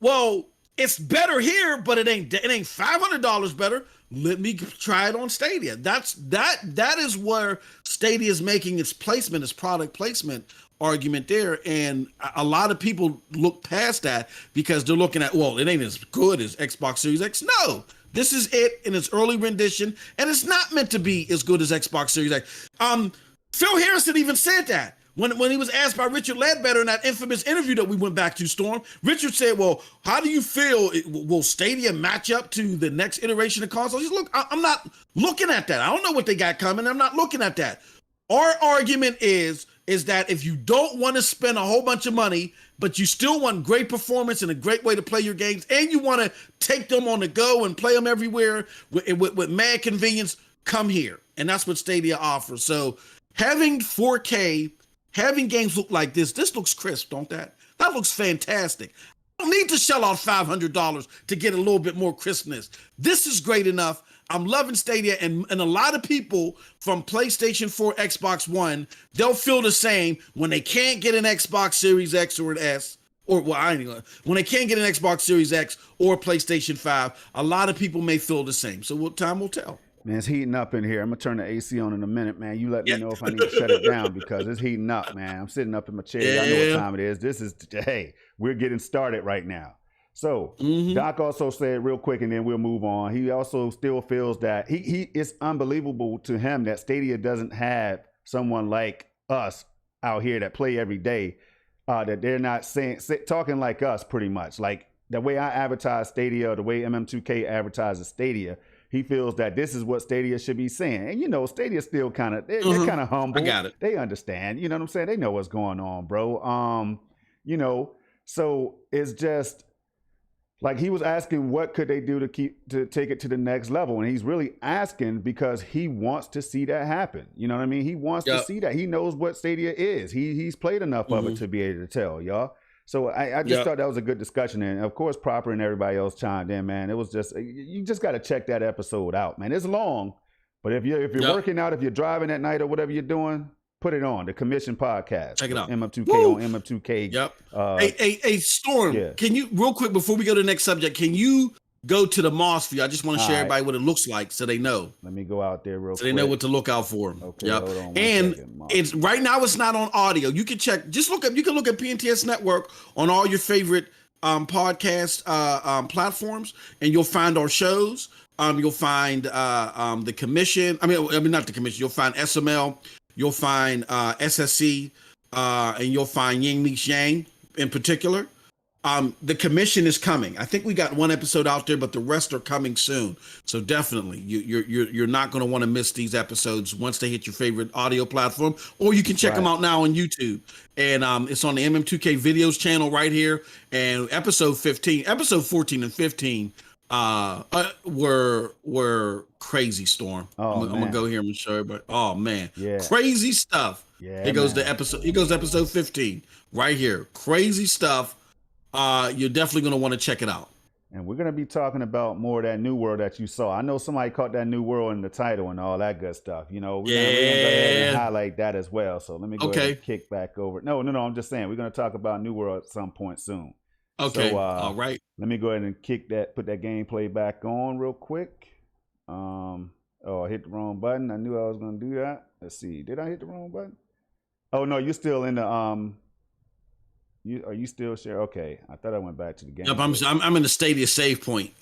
Well, it's better here, but it ain't $500 better. Let me try it on Stadia." That is where Stadia is making its placement, its product placement argument there, and a lot of people look past that because they're looking at, well, it ain't as good as Xbox Series X. No, this is it in its early rendition, and it's not meant to be as good as Xbox Series X. Phil Harrison even said that. When he was asked by Richard Ledbetter in that infamous interview that we went back to, Storm, Richard said, well, how do you feel? Will Stadia match up to the next iteration of consoles? He said, look, I'm not looking at that. I don't know what they got coming. I'm not looking at that. Our argument is that if you don't want to spend a whole bunch of money, but you still want great performance and a great way to play your games, and you want to take them on the go and play them everywhere with mad convenience, come here. And that's what Stadia offers. So having 4K, having games look like this looks crisp, don't that? That looks fantastic. I don't need to shell out $500 to get a little bit more crispness. This is great enough. I'm loving Stadia, and a lot of people from PlayStation 4, Xbox One, they'll feel the same when they can't get an Xbox Series X or an S, or when they can't get an Xbox Series X or PlayStation 5. A lot of people may feel the same. So time will tell. Man, it's heating up in here. I'm going to turn the AC on in a minute, man. You let me know if I need to shut it down because it's heating up, man. I'm sitting up in my chair. I know what time it is. Hey, we're getting started right now. So Doc also said real quick, and then we'll move on. He also still feels that it's unbelievable to him that Stadia doesn't have someone like us out here that play every day, that they're not talking like us pretty much. Like the way I advertise Stadia, the way MM2K advertises Stadia, he feels that this is what Stadia should be saying. And, you know, Stadia still kind of, they're kind of humble. I got it. They understand. You know what I'm saying? They know what's going on, bro. You know, so it's just like he was asking what could they do to take it to the next level. And he's really asking because he wants to see that happen. You know what I mean? He wants to see that. He knows what Stadia is. He's played enough of it to be able to tell, y'all. So I just thought that was a good discussion. And of course, Proper and everybody else chimed in, man. It was just, you just got to check that episode out, man. It's long, but if you're working out, if you're driving at night or whatever you're doing, put it on. The Commission Podcast. Check it out. MM2K on MM2K. Yep. Hey, Storm, can you, real quick, before we go to the next subject, can you go to the Moss view? I just want to share everybody what it looks like so they know. Let me go out there real quick. So they know what to look out for. Okay, hold on and second, it's right now it's not on audio. You can check, you can look at PNTS Network on all your favorite podcast platforms, and you'll find our shows. You'll find the Commission. I mean not the Commission. You'll find SML. You'll find SSC, and you'll find Ying Meets Yang in particular. The Commission is coming. I think we got one episode out there, but the rest are coming soon. So definitely, you're not going to want to miss these episodes once they hit your favorite audio platform, or you can check them out now on YouTube. And it's on the MM2K Videos channel right here. And episode 14 and 15 were crazy, Storm. I'm gonna go here and show you, but oh man, crazy stuff. Here goes episode 15 right here. Crazy stuff. You're definitely going to want to check it out. And we're going to be talking about more of that new world that you saw. I know somebody caught that new world in the title and all that good stuff. You know, we're going to go ahead and highlight that as well. So let me go ahead and kick back over. No, I'm just saying we're going to talk about New World at some point soon. Okay. So, all right. Let me go ahead and put that gameplay back on real quick. I hit the wrong button. I knew I was going to do that. Let's see. Did I hit the wrong button? Oh, no, you're still in the, are you still share? Okay, I thought I went back to the game. Yep, I'm in the Stadia save point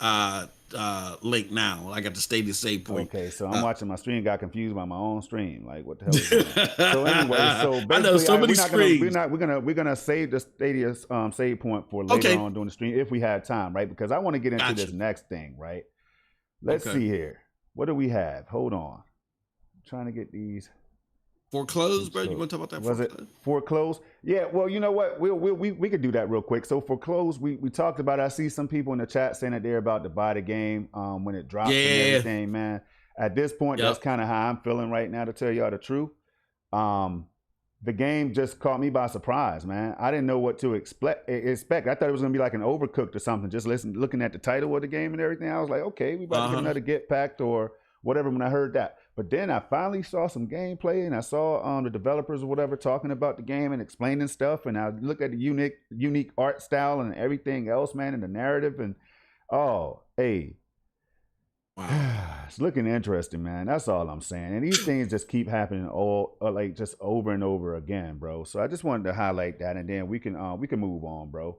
link now. I got the Stadia save point. Okay, so I'm watching my stream. Got confused by my own stream. Like, what the hell is that? So anyway, I know so many screens. We're gonna save the Stadia save point for later on during the stream if we have time, right? Because I want to get into this next thing, right? Let's see here. What do we have? Hold on. I'm trying to get these. Foreclosed, bro? You want to talk about that? Was it foreclosed? Yeah, well, you know what? We could do that real quick. So foreclosed, we talked about it. I see some people in the chat saying that they're about to buy the game when it drops and everything, man. At this point, that's kind of how I'm feeling right now, to tell y'all the truth. The game just caught me by surprise, man. I didn't know what to expect. I thought it was going to be like an Overcooked or something. Just looking at the title of the game and everything, I was like, okay, we about to get another Get Packed or whatever when I heard that. But then I finally saw some gameplay, and I saw the developers or whatever talking about the game and explaining stuff. And I looked at the unique art style and everything else, man, and the narrative. And wow. It's looking interesting, man. That's all I'm saying. And these things just keep happening just over and over again, bro. So I just wanted to highlight that, and then we can move on, bro.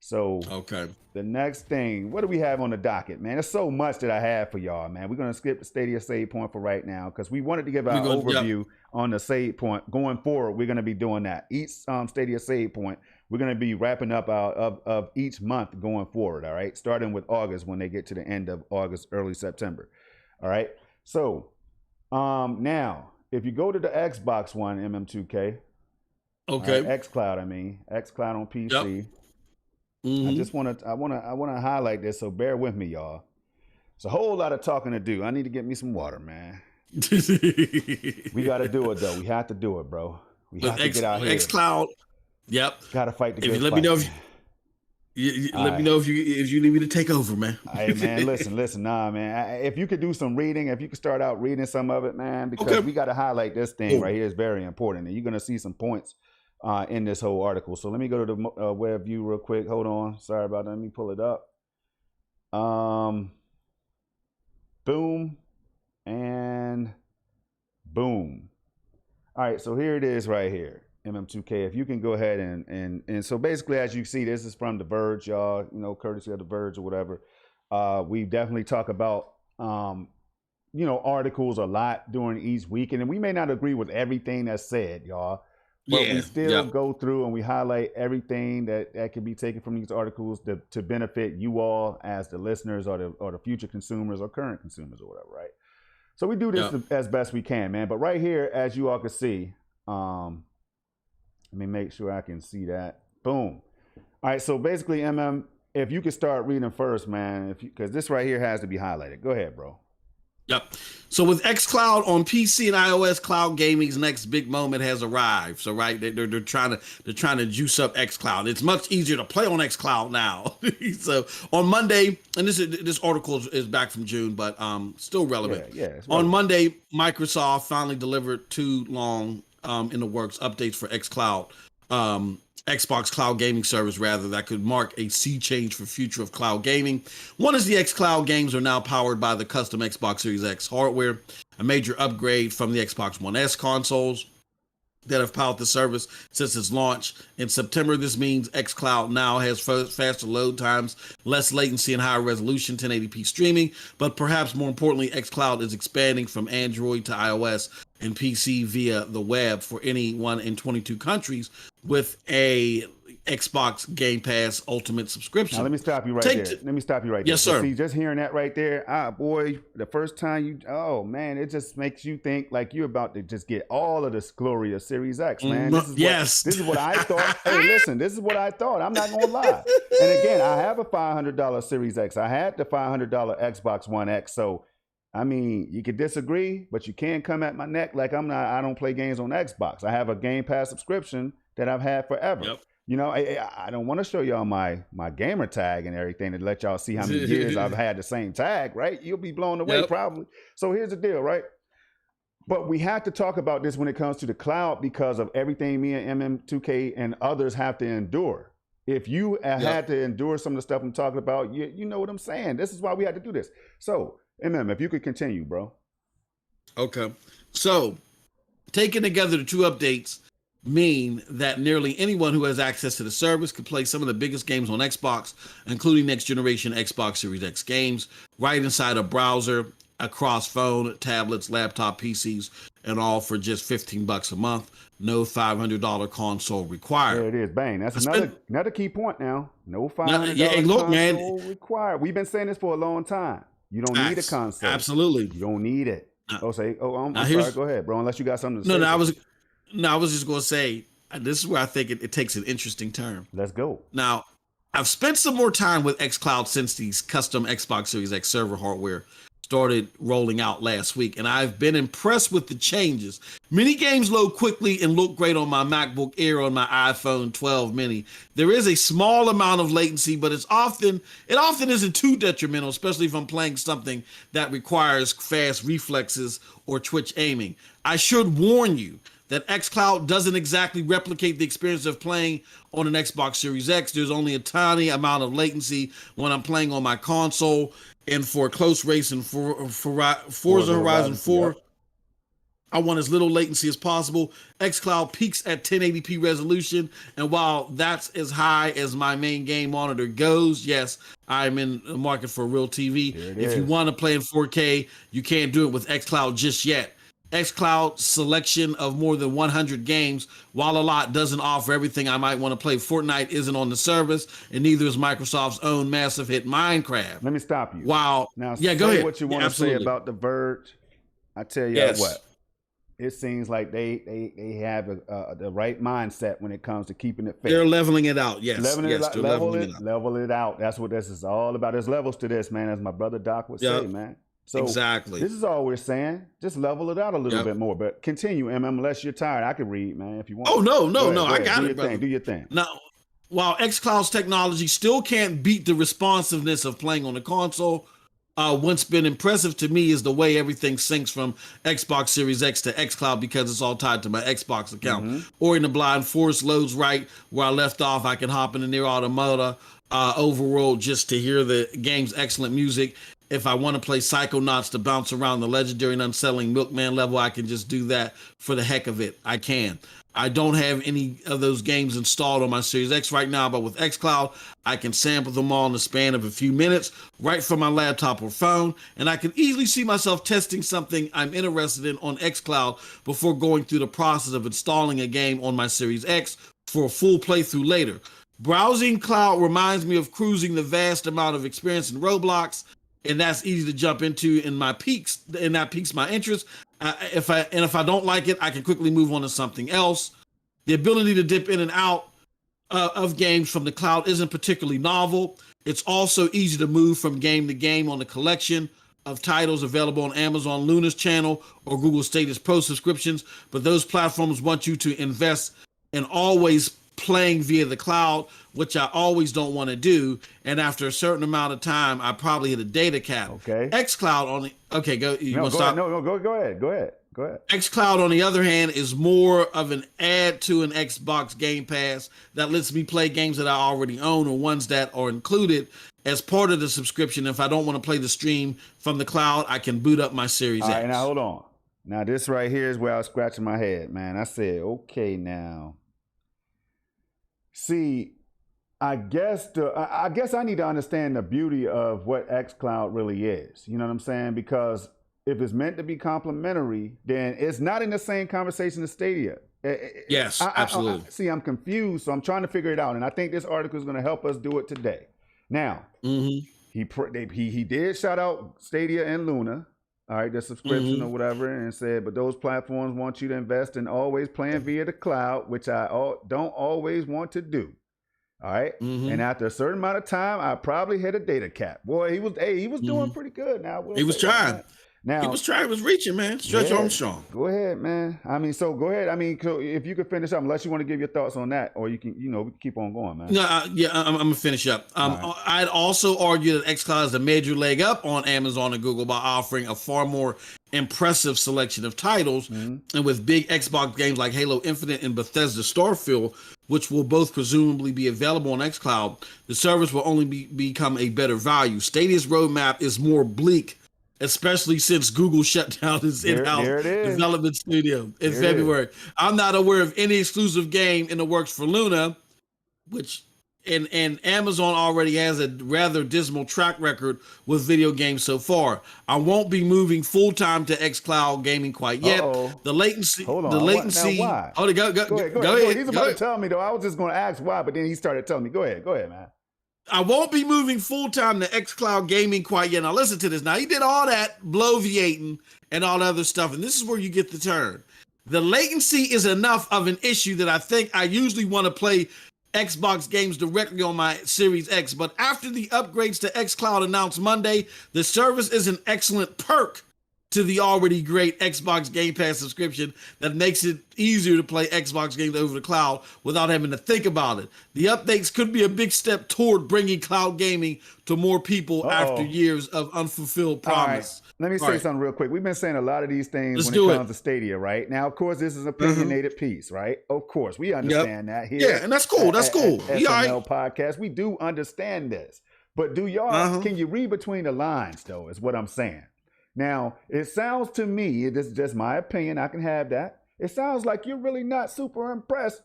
So Okay. the next thing, what do we have on the docket, man? There's so much that I have for y'all, man. We're gonna skip the Stadia save point for right now because we wanted to give our overview on the save point. Going forward, we're gonna be doing that. Each Stadia save point, we're gonna be wrapping up of each month going forward. All right, starting with August when they get to the end of August, early September. All right. So now if you go to the Xbox One MM2K, okay, xCloud, xCloud on PC. Yep. I want to highlight this, so bear with me, y'all. It's a whole lot of talking to do. I need to get me some water, man. We got to do it though. We have to do it, bro. We have to get out here. xCloud. Yep. Got to fight the good fight. Let me know let me know if you need me to take over, man. Hey, man, listen. Nah, man. If you could do some reading, if you could start out reading some of it, man, because we got to highlight this thing right here. It's very important, and you're gonna see some points in this whole article. So let me go to the web view real quick. Hold on. Sorry about that. Let me pull it up. Boom and boom. All right. So here it is right here. MM2K. If you can go ahead and so basically, as you see, this is from The Verge, y'all, courtesy of The Verge or whatever. We definitely talk about, articles a lot during each week. And we may not agree with everything that's said, y'all. But we still go through and we highlight everything that can be taken from these articles to benefit you all as the listeners or the future consumers or current consumers or whatever, right? So we do this as best we can, man. But right here, as you all can see, let me make sure I can see that. Boom. All right, so basically, MM, if you could start reading first, man, because this right here has to be highlighted. Go ahead, bro. Yep. So with xCloud on PC and iOS, cloud gaming's next big moment has arrived. So right, they're trying to juice up xCloud. It's much easier to play on xCloud now. So on Monday, and this article is back from June, but still relevant. On Monday, Microsoft finally delivered two long in the works updates for xCloud. Xbox Cloud Gaming Service, rather, that could mark a sea change for future of cloud gaming. One is the xCloud games are now powered by the custom Xbox Series X hardware, a major upgrade from the Xbox One S consoles that have powered the service since its launch in September. This means xCloud now has faster load times, less latency, and higher resolution 1080p streaming. But perhaps more importantly, xCloud is expanding from Android to iOS and PC via the web for anyone in 22 countries with a Xbox Game Pass Ultimate subscription. Now, let me stop you right there. Yes, sir. See, just hearing that right there, boy, the first time it just makes you think like you're about to just get all of this glorious Series X, man. This is what I thought. Hey, listen, this is what I thought. I'm not going to lie. And again, I have a $500 Series X. I had the $500 Xbox One X. So, I mean, you could disagree, but you can't come at my neck like I don't play games on Xbox. I have a Game Pass subscription that I've had forever. Yep. I don't want to show y'all my gamer tag and everything to let y'all see how many years I've had the same tag, right? You'll be blown away probably. So here's the deal, right? But we have to talk about this when it comes to the cloud because of everything me and MM2K and others have to endure. If you had to endure some of the stuff I'm talking about, you know what I'm saying. This is why we had to do this. So, MM, if you could continue, bro. Okay. So, taken together, the two updates mean that nearly anyone who has access to the service could play some of the biggest games on Xbox, including next generation Xbox Series X games, right inside a browser, across phone, tablets, laptop, PCs, and all for just $15 a month. No $500 console required. There it is. Bang. That's another key point now. No $500 console required. We've been saying this for a long time. You don't need a console. Absolutely. You don't need it. I'm sorry. Go ahead, bro. Unless you got something to say. I was just going to say, this is where I think it takes an interesting turn. Let's go. Now, I've spent some more time with xCloud since these custom Xbox Series X server hardware started rolling out last week, and I've been impressed with the changes. Many games load quickly and look great on my MacBook Air or my iPhone 12 mini. There is a small amount of latency, but it often isn't too detrimental, especially if I'm playing something that requires fast reflexes or twitch aiming. I should warn you that xCloud doesn't exactly replicate the experience of playing on an Xbox Series X. There's only a tiny amount of latency when I'm playing on my console. And for close race and for Forza Horizon 4, I want as little latency as possible. xCloud peaks at 1080p resolution. And while that's as high as my main game monitor goes, yes, I'm in the market for a real TV. If you want to play in 4K, you can't do it with xCloud just yet. xCloud's selection of more than 100 games, while a lot, doesn't offer everything I might want to play. Fortnite isn't on the service, and neither is Microsoft's own massive hit Minecraft. Let me stop you. Wow. Now, yeah, go ahead. What you want to say about The Verge? I tell you what. It seems like they have the right mindset when it comes to keeping it fair. They're leveling it out. Yes. Level it out. That's what this is all about. There's levels to this, man, as my brother Doc would say, man. So exactly. This is all we're saying. Just level it out a little bit more. But continue, unless you're tired. I can read, man, if you want. Oh, no. I got it, brother. Do your thing. Now, while xCloud's technology still can't beat the responsiveness of playing on the console, what's been impressive to me is the way everything syncs from Xbox Series X to xCloud, because it's all tied to my Xbox account. Ori and the Blind Forest loads right where I left off. I can hop in the Nier Automata overworld just to hear the game's excellent music. If I want to play Psychonauts to bounce around the legendary and unsettling Milkman level, I can just do that for the heck of it. I can. I don't have any of those games installed on my Series X right now, but with xCloud, I can sample them all in the span of a few minutes right from my laptop or phone, and I can easily see myself testing something I'm interested in on xCloud before going through the process of installing a game on my Series X for a full playthrough later. Browsing cloud reminds me of cruising the vast amount of experience in Roblox, and that's easy to jump into that piques my interest. If I don't like it, I can quickly move on to something else. The ability to dip in and out of games from the cloud isn't particularly novel. It's also easy to move from game to game on the collection of titles available on Amazon Luna's channel or Google Stadia's Pro subscriptions, but those platforms want you to invest in always playing via the cloud, which I always don't want to do. And after a certain amount of time, I probably hit a data cap. Okay. xCloud on the go. You want to stop? Ahead. No, go ahead. xCloud, on the other hand, is more of an add to an Xbox Game Pass that lets me play games that I already own or ones that are included as part of the subscription. If I don't want to play the stream from the cloud, I can boot up my Series X. All right, now hold on. Now this right here is where I was scratching my head, man. I said, okay, now. See, I guess I need to understand the beauty of what xCloud really is. You know what I'm saying? Because if it's meant to be complimentary, then it's not in the same conversation as Stadia. Yes, absolutely. See, I'm confused, so I'm trying to figure it out, and I think this article is going to help us do it today. Now, he did shout out Stadia and Luna, all right, the subscription or whatever, and said, but those platforms want you to invest in always playing via the cloud, which I don't always want to do. All right. And after a certain amount of time, I probably hit a data cap. Boy, he was doing pretty good. Now he was trying. Now he was reaching, man. Stretch Armstrong. Go ahead, man. I mean, so go ahead. I mean, if you could finish up, unless you want to give your thoughts on that, or you can, keep on going, man. No, I'm gonna finish up. Right. I'd also argue that xCloud is a major leg up on Amazon and Google by offering a far more impressive selection of titles, and with big Xbox games like Halo Infinite and Bethesda Starfield, which will both presumably be available on xCloud, the service will only become a better value. Stadia's roadmap is more bleak, especially since Google shut down its in-house development studio in February. I'm not aware of any exclusive game in the works for Luna, which and Amazon already has a rather dismal track record with video games so far. I won't be moving full-time to xCloud gaming quite yet. The latency. Hold on. The latency. Now, why? Oh, go ahead. He's about to tell me though. I was just going to ask why, but then he started telling me. Go ahead, man. I won't be moving full-time to xCloud gaming quite yet. Now listen to this. Now he did all that bloviating and all that other stuff, and this is where you get the turn. The latency is enough of an issue that I think I usually want to play Xbox games directly on my Series X, but after the upgrades to xCloud announced Monday, the service is an excellent perk to the already great Xbox Game Pass subscription that makes it easier to play Xbox games over the cloud without having to think about it. The updates could be a big step toward bringing cloud gaming to more people after years of unfulfilled promise. Let me say something real quick. We've been saying a lot of these things when it comes to Stadia, right? Now, of course, this is an opinionated piece, right? Of course, we understand that here. Yeah, and that's cool. That's cool. SML Podcast, we do understand this. But do y'all, can you read between the lines, though, is what I'm saying. Now, it sounds to me, this is just my opinion, I can have that. It sounds like you're really not super impressed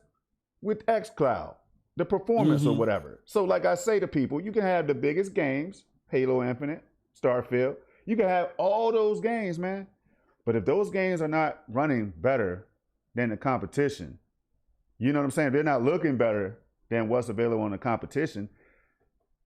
with xCloud, the performance or whatever. So like I say to people, you can have the biggest games, Halo Infinite, Starfield. You can have all those games, man. But if those games are not running better than the competition, you know what I'm saying? If they're not looking better than what's available in the competition,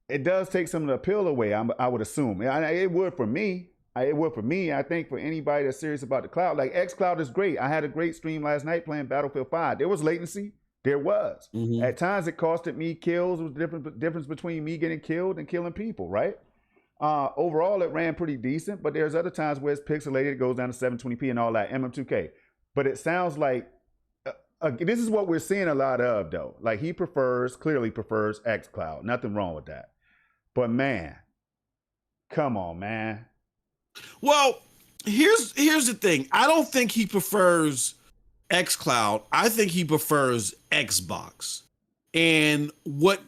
it does take some of the appeal away, I would assume. It would for me. It would for me. I think for anybody that's serious about the cloud, like xCloud is great. I had a great stream last night playing Battlefield 5. There was latency. There was. At times it costed me kills. It was the difference between me getting killed and killing people, right? Overall, it ran pretty decent, but there's other times where it's pixelated, it goes down to 720p and all that, MM2K. But it sounds like, this is what we're seeing a lot of, though. Like, he clearly prefers xCloud. Nothing wrong with that. But, man, come on, man. Well, here's the thing. I don't think he prefers xCloud. I think he prefers Xbox. And what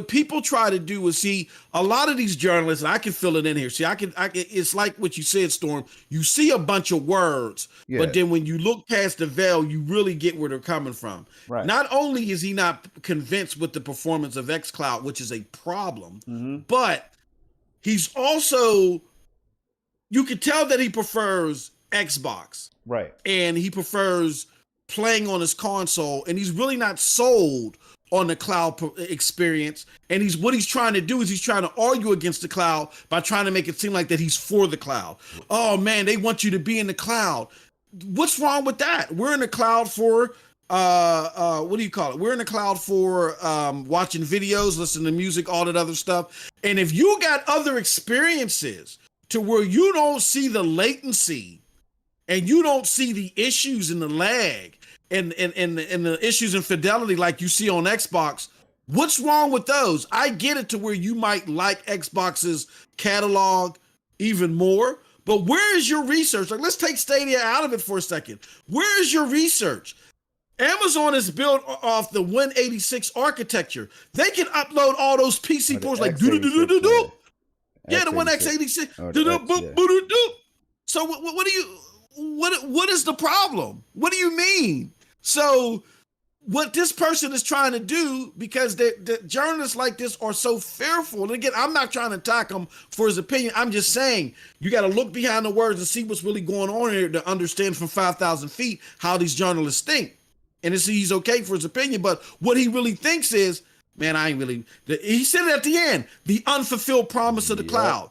people try to do is see a lot of these journalists, and I can fill it in here. See, it's like what you said, Storm. You see a bunch of words, but then when you look past the veil, you really get where they're coming from. Right. Not only is he not convinced with the performance of xCloud, which is a problem, but he's also, you can tell that he prefers Xbox. Right. And he prefers playing on his console, and he's really not sold on the cloud experience. And what he's trying to do is he's trying to argue against the cloud by trying to make it seem like that he's for the cloud. Oh man, they want you to be in the cloud. What's wrong with that? We're in the cloud for what do you call it? We're in the cloud for watching videos, listening to music, all that other stuff. And if you got other experiences to where you don't see the latency and you don't see the issues and the lag and the issues in fidelity like you see on Xbox, what's wrong with those? I get it to where you might like Xbox's catalog even more, but where is your research? Like, let's take Stadia out of it for a second. Where is your research? Amazon is built off the 186 architecture. They can upload all those PC ports like do-do-do-do-do-do. Yeah, the 1x86. So what do you... What is the problem? What do you mean? So what this person is trying to do, because the journalists like this are so fearful, and again, I'm not trying to attack him for his opinion. I'm just saying you got to look behind the words and see what's really going on here to understand from 5,000 feet how these journalists think. And he's okay for his opinion, but what he really thinks is, man, he said it at the end, the unfulfilled promise of the cloud.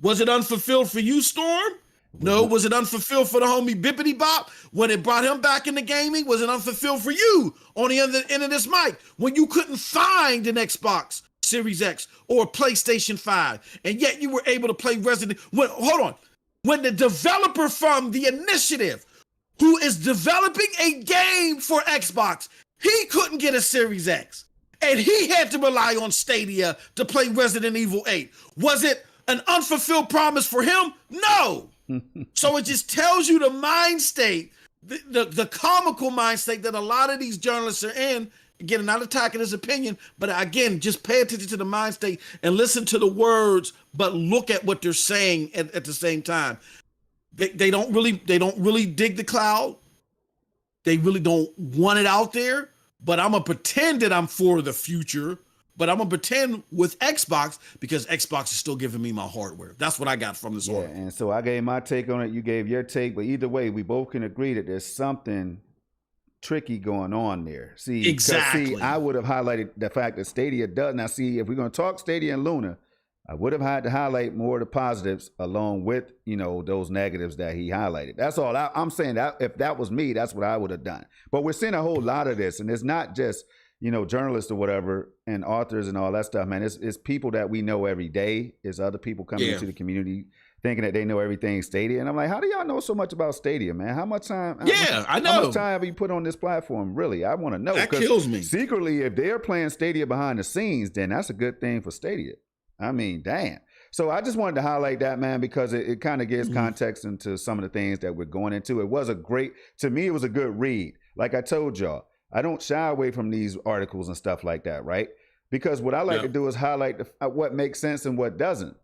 Was it unfulfilled for you, Storm? No. Was it unfulfilled for the homie Bippity Bop when it brought him back into gaming? Was it unfulfilled for you on the other end of this mic when you couldn't find an Xbox Series X or a PlayStation 5, and yet you were able to play Resident? Hold on. When the developer from the initiative who is developing a game for Xbox, he couldn't get a Series X, and he had to rely on Stadia to play Resident Evil 8. Was it an unfulfilled promise for him? No. So it just tells you the mind state, the comical mind state that a lot of these journalists are in. Again, I'm not attacking his opinion, but again, just pay attention to the mind state and listen to the words, but look at what they're saying at the same time. They don't really dig the cloud. They really don't want it out there, but I'm gonna pretend that I'm for the future. But I'm going to pretend with Xbox because Xbox is still giving me my hardware. That's what I got from this article. And so I gave my take on it. You gave your take. But either way, we both can agree that there's something tricky going on there. See, exactly. I would have highlighted the fact that Stadia does. Now, see, if we're going to talk Stadia and Luna, I would have had to highlight more of the positives along with, those negatives that he highlighted. That's all. I'm saying that if that was me, that's what I would have done. But we're seeing a whole lot of this. And it's not just journalists or whatever and authors and all that stuff, man. It's people that we know every day. It's other people coming into the community thinking that they know everything Stadia. And I'm like, how do y'all know so much about Stadia, man? How much time? I know. How much time have you put on this platform? Really, I want to know. That kills me. Secretly, if they're playing Stadia behind the scenes, then that's a good thing for Stadia. I mean, damn. So I just wanted to highlight that, man, because it kind of gives context into some of the things that we're going into. It was to me, it was a good read. Like I told y'all, I don't shy away from these articles and stuff like that, right? Because what I like to do is highlight what makes sense and what doesn't,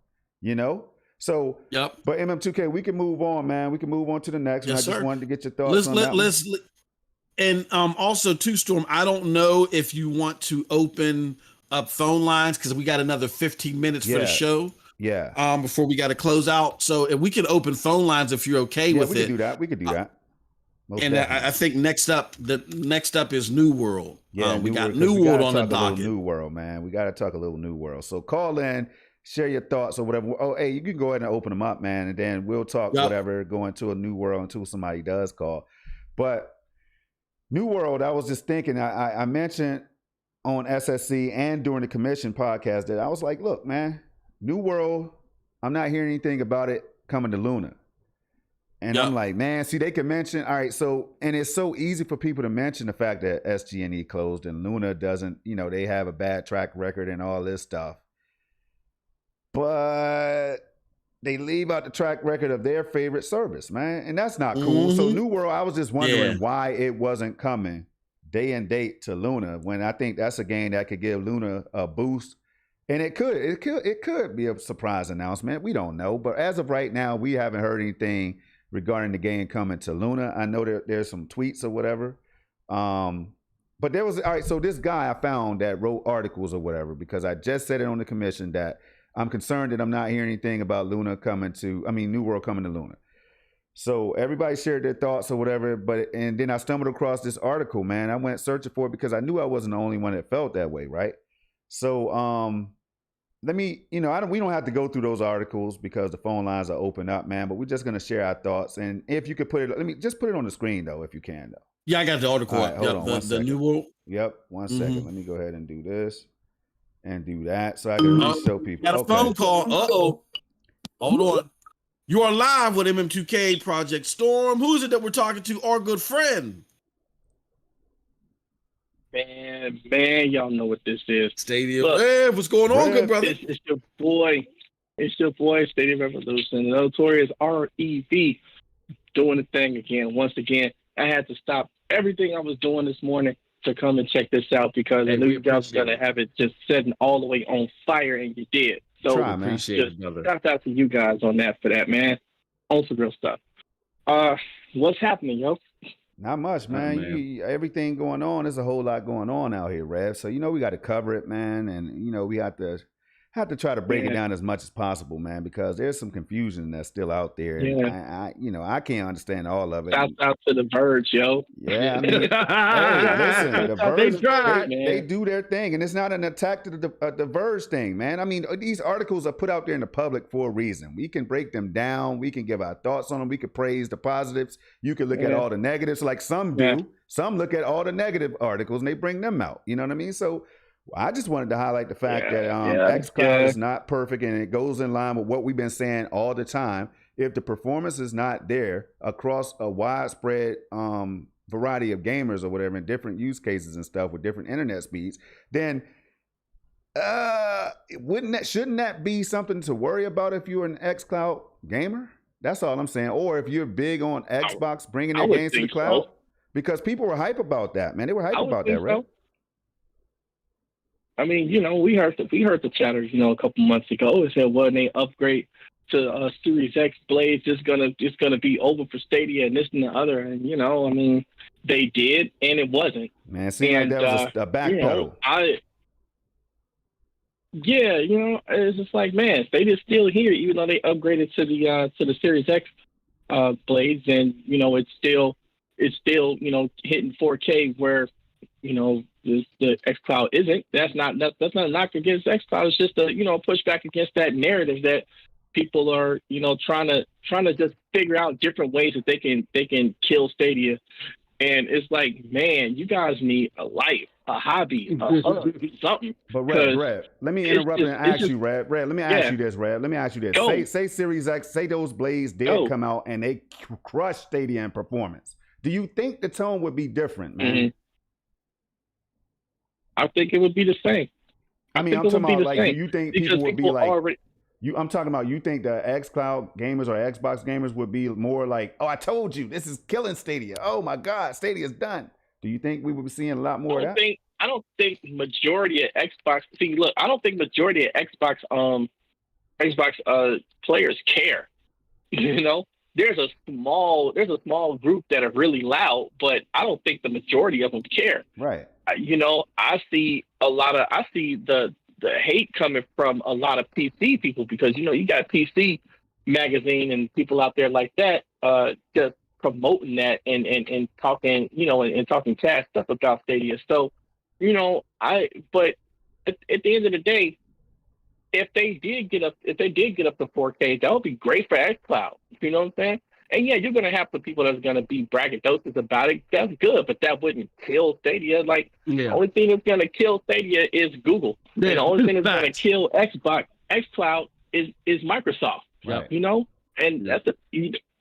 So, Yep. but MM2K, we can move on, man. We can move on to the next one. I just wanted to get your thoughts on that. And also, too, Storm, I don't know if you want to open up phone lines because we got another 15 minutes for the show. Yeah. Before we got to close out. So if we can open phone lines if you're okay with it. We could do that. We could do that. And I think next up is New World. Yeah, we got New World on the docket. New World, man. We got to talk a little New World. So call in, share your thoughts or whatever. Oh, hey, you can go ahead and open them up, man, and then we'll talk whatever, go into a New World until somebody does call. But New World, I was just thinking, I mentioned on SSC and during the commission podcast that I was like, look, man, New World, I'm not hearing anything about it coming to Luna. And I'm like, man, see, they can mention, all right, so, and it's so easy for people to mention the fact that SG&E closed and Luna doesn't, they have a bad track record and all this stuff. But they leave out the track record of their favorite service, man. And that's not cool. Mm-hmm. So New World, I was just wondering why it wasn't coming day and date to Luna when I think that's a game that could give Luna a boost. And it could be a surprise announcement. We don't know. But as of right now, we haven't heard anything regarding the game coming to Luna. I know there's some tweets or whatever. But there was, all right, so this guy I found that wrote articles or whatever, because I just said it on the commission that I'm concerned that I'm not hearing anything about New World coming to Luna. So everybody shared their thoughts or whatever, and then I stumbled across this article, man. I went searching for it because I knew I wasn't the only one that felt that way, right? So let me, we don't have to go through those articles because the phone lines are open up, man, but we're just going to share our thoughts. And if you could put it, just put it on the screen though, if you can though. Yeah, I got the article. Right, hold on, the New World. Yep. One second. Let me go ahead and do this and do that so I can really show people. Got a phone call. Uh-oh. Hold on. You are live with MM2K Project Storm. Who is it that we're talking to? Our good friend. Man, y'all know what this is. Stadia. Hey, what's going on, good brother? It's your boy. It's your boy, Stadia Revolution. The notorious REV doing the thing again. Once again, I had to stop everything I was doing this morning to come and check this out because I knew you guys were going to have it just setting all the way on fire, and you did. So appreciate it, brother. Shout out to you guys on that for that, man. On some real stuff. What's happening, yo? Not much, man. Everything going on. There's a whole lot going on out here, Rev. So, we got to cover it, man. And, we have to try to break it down as much as possible, man, because there's some confusion that's still out there. Yeah. And I can't understand all of it. Shout out to the Verge, yo. Yeah, I mean, hey, listen, the Verge, they do their thing, and it's not an attack to the Verge thing, man. I mean, these articles are put out there in the public for a reason. We can break them down. We can give our thoughts on them. We can praise the positives. You can look at all the negatives, like some do. Yeah. Some look at all the negative articles and they bring them out. You know what I mean? So I just wanted to highlight the fact that xCloud is not perfect, and it goes in line with what we've been saying all the time. If the performance is not there across a widespread variety of gamers or whatever in different use cases and stuff with different internet speeds, then shouldn't that be something to worry about if you're an xCloud gamer? That's all I'm saying. Or if you're big on Xbox bringing their games to the cloud, because people were hype about that, man. They were hype about that, right? I mean, we heard the chatter, a couple months ago. It said, when they upgrade to Series X blades, it's gonna be over for Stadia and this and the other. And I mean, they did, and it wasn't. Man, it seemed like that was a backpedal. It's just like, man, Stadia's still here, even though they upgraded to the Series X blades, and it's still hitting 4K where the xCloud isn't. That's not a knock against xCloud. It's just a pushback against that narrative that people are trying to just figure out different ways that they can kill Stadia. And it's like, man, you guys need a life, a hobby, something. But Red, let me interrupt and ask you, Red. Let me ask you this, Red. Let me ask you this. Say Series X, say those blades did come out and they crushed Stadia in performance. Do you think the tone would be different, man? Mm-hmm. I think it would be the same. I mean, I'm talking about, like, do you think people would be like, I'm talking about, you think the xCloud gamers or Xbox gamers would be more like, oh, I told you, this is killing Stadia. Oh my God, Stadia's done. Do you think we would be seeing a lot more of that? I don't think majority of Xbox, I don't think majority of Xbox Xbox players care. You know, there's a small group that are really loud, but I don't think the majority of them care. Right. You know, I see the hate coming from a lot of PC people because, you know, you got PC Magazine and people out there like that just promoting that and talking, you know, and talking cash stuff about Stadia. So, you know, but at the end of the day, if they did get up to 4K, that would be great for xCloud. You know what I'm saying? And yeah, you're gonna have some people that's gonna be braggadocious about it. That's good, but that wouldn't kill Stadia. Like the only thing that's gonna kill Stadia is Google. And the only thing that's gonna kill xCloud is Microsoft. Right. You know, and that's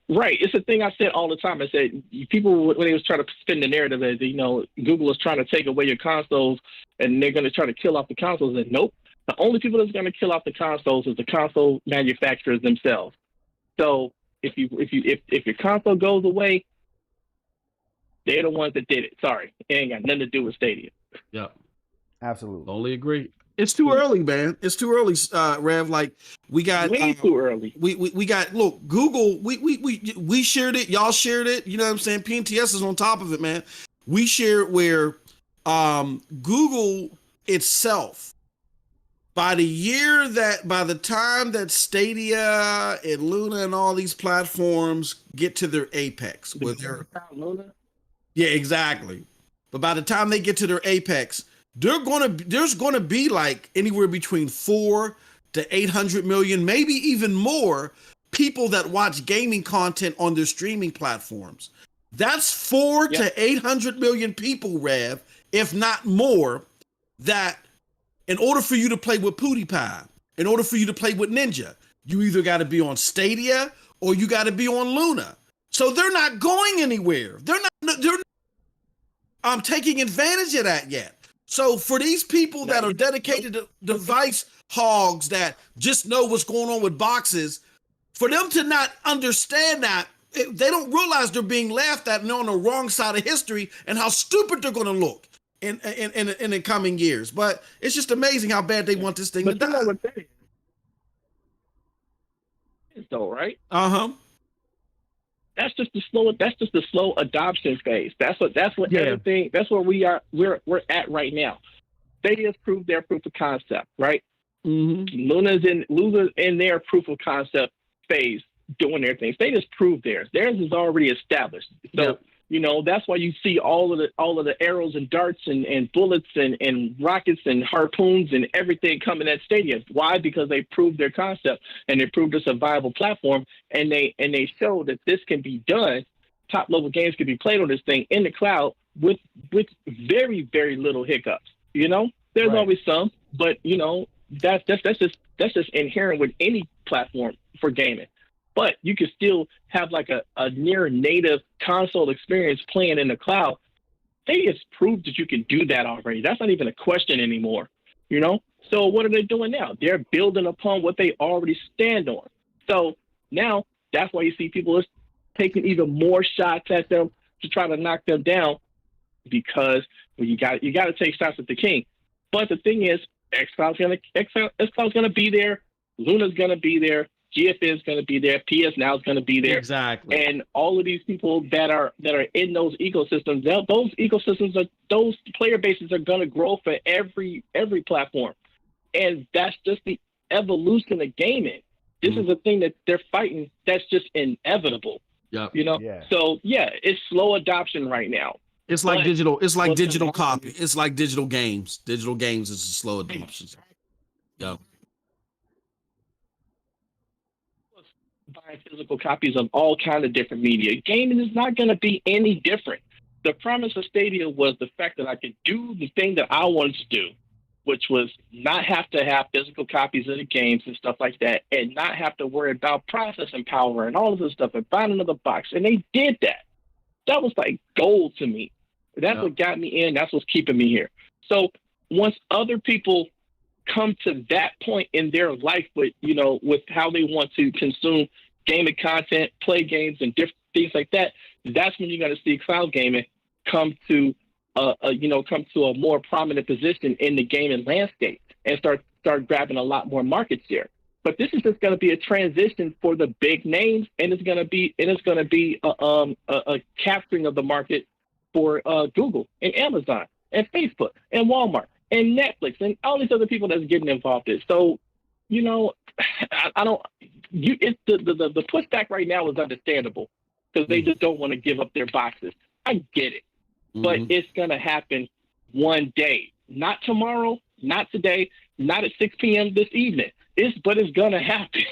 right. It's the thing I said all the time. I said people when they was trying to spin the narrative as, you know, Google is trying to take away your consoles and they're gonna try to kill off the consoles. And nope. The only people that's going to kill off the consoles is the console manufacturers themselves. So if your console goes away, they're the ones that did it. Sorry, it ain't got nothing to do with Stadia. Yeah, absolutely. Totally agree. It's too early, man. It's too early, Rev. Like we got way too early. We got look Google. We shared it. Y'all shared it. You know what I'm saying? PNTS is on top of it, man. We shared where Google itself. By the time that Stadia and Luna and all these platforms get to their apex, yeah, exactly. But by the time they get to their apex, there's gonna be like anywhere between 400 to 800 million, maybe even more people that watch gaming content on their streaming platforms. That's 400 to 800 million people, Rev, if not more, that. In order for you to play with PewDiePie, in order for you to play with Ninja, you either got to be on Stadia or you got to be on Luna. So they're not going anywhere. They're not taking advantage of that yet. So for these people that are dedicated to device hogs that just know what's going on with boxes, for them to not understand that, they don't realize they're being laughed at and on the wrong side of history and how stupid they're going to look in the coming years. But it's just amazing how bad they want this thing to die. You know what that is, though, right? That's just the slow adoption phase. That's what everything. That's where we are. We're at right now. They just proved their proof of concept, right? Mm-hmm. Luna's in their proof of concept phase, doing their things. They just proved theirs. Theirs is already established. So. You know, that's why you see all of the arrows and darts and bullets and rockets and harpoons and everything coming at Stadia. Why? Because they proved their concept and they proved it's a viable platform, and they showed that this can be done. Top level games can be played on this thing in the cloud with very, very little hiccups. You know, there's always some, but you know, that's just inherent with any platform for gaming. But you can still have like a near native console experience playing in the cloud. They just proved that you can do that already. That's not even a question anymore, you know? So what are they doing now? They're building upon what they already stand on. So now that's why you see people taking even more shots at them to try to knock them down, because you got to take shots at the king. But the thing is, xCloud's gonna be there, Luna's gonna be there, GFN is going to be there. PS Now is going to be there. Exactly. And all of these people that are in those ecosystems, those player bases are going to grow for every platform. And that's just the evolution of gaming. This is a thing that they're fighting. That's just inevitable. Yeah. You know? Yeah. So yeah, it's slow adoption right now. It's like digital. It's like digital copy. It's like digital games. Digital games is a slow adoption. Yeah. Buying physical copies of all kinds of different media. Gaming is not going to be any different. The promise of Stadia was the fact that I could do the thing that I wanted to do, which was not have to have physical copies of the games and stuff like that, and not have to worry about processing power and all of this stuff and buying another box. And they did that. That was like gold to me. That's what got me in. That's what's keeping me here. So once other people come to that point in their life with how they want to consume gaming content, play games, and different things like that, that's when you're going to see cloud gaming come to a more prominent position in the gaming landscape and start grabbing a lot more market share. But this is just going to be a transition for the big names, and it's going to be a capturing of the market for Google and Amazon and Facebook and Walmart and Netflix and all these other people that's getting involved in. So, you know, I don't. It's the pushback right now is understandable because they just don't want to give up their boxes. I get it, but it's going to happen one day, not tomorrow, not today, not at 6 p.m. this evening. But it's going to happen.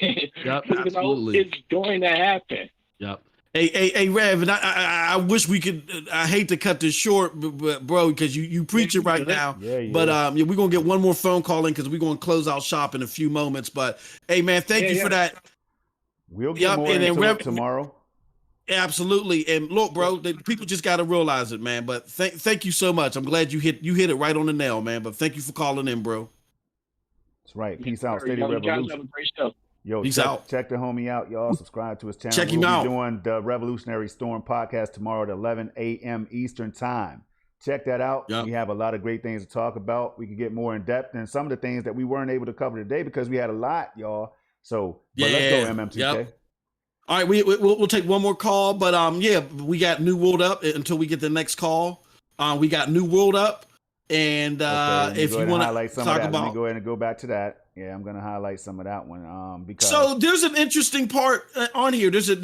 Yep, absolutely. It's going to happen. Yep. Hey, Rev, and I wish we could. I hate to cut this short, but bro, because you preach it right now. Yeah. But we're gonna get one more phone call in because we're gonna close out shop in a few moments. But hey, man, thank you for that. We'll get more into it tomorrow. Absolutely, and look, bro, the people just got to realize it, man. But thank you so much. I'm glad you hit it right on the nail, man. But thank you for calling in, bro. That's right. Peace out, Stadia Revolution. You guys have a great show. Yo, check the homie out, y'all. Subscribe to his channel. Check him out. We'll be doing the Revolutionary Storm podcast tomorrow at 11 a.m. Eastern time. Check that out. Yep. We have a lot of great things to talk about. We can get more in depth in some of the things that we weren't able to cover today because we had a lot, y'all. So let's go, MMTK. Yep. All right, we'll take one more call, but we got New World up until we get the next call. We got New World up. And if you want to talk about, let me go ahead and go back to that. Yeah, I'm going to highlight some of that one. Because so there's an interesting part on here. There's a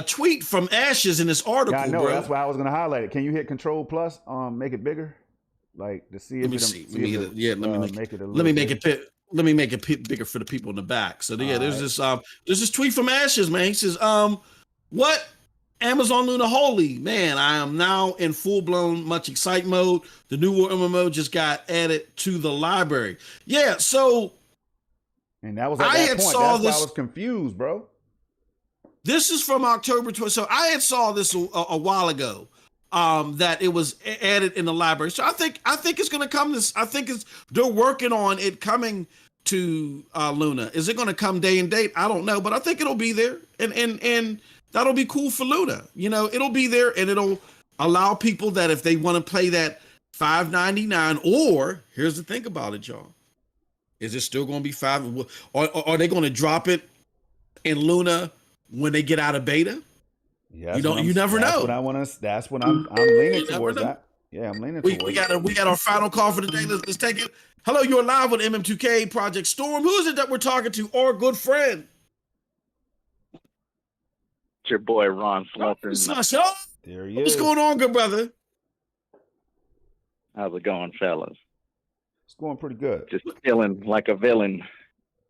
tweet from Ashes in this article. Yeah, I know. Bro. That's why I was going to highlight it. Can you hit Control Plus? Make it bigger, like to see. Let me see. Let me make it bigger for the people in the back. So there's this tweet from Ashes, man. He says, what? Amazon Luna Holy, man, I am now in full-blown much excite mode. The new War MMO just got added to the library. Yeah, so and that was at that point. That's why I was confused, bro. This is from October 20th. So I had saw this a while ago, that it was added in the library. So I think it's going to come. They're working on it coming to Luna. Is it going to come day and date? I don't know, but I think it'll be there. And that'll be cool for Luna. You know, it'll be there and it'll allow people that if they want to play that $5.99, or here's the thing about it, y'all. Is it still going to be $5? Or are they going to drop it in Luna when they get out of beta? Yeah, you never know. That's what I'm leaning towards that. Yeah, I'm leaning towards. We got our final call for the day. Let's take it. Hello, you're live with MM2K Project Storm. Who is it that we're talking to? Our good friend. It's your boy Ron Slaughter. There he is. What's going on, good brother? How's it going, fellas? It's going pretty good. Just feeling like a villain.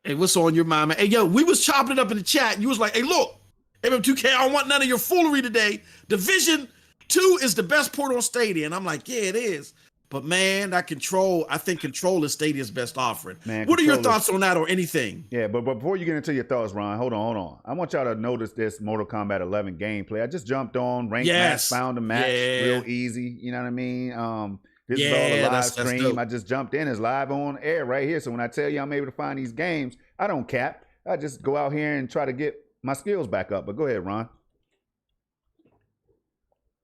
Hey, what's on your mind, man? Hey, yo, we was chopping it up in the chat. You was like, hey, look, MM2K, I don't want none of your foolery today. Division 2 is the best port on Stadia. And I'm like, yeah, it is. But man, I think Control is Stadia's best offering. Man, what are your thoughts on that or anything? Yeah, but before you get into your thoughts, Ron, hold on. I want y'all to notice this Mortal Kombat 11 gameplay. I just jumped on, ranked match, found a match real easy. You know what I mean? This is all a live stream. I just jumped in. It's live on air right here. So when I tell you I'm able to find these games, I don't cap. I just go out here and try to get my skills back up. But go ahead, Ron.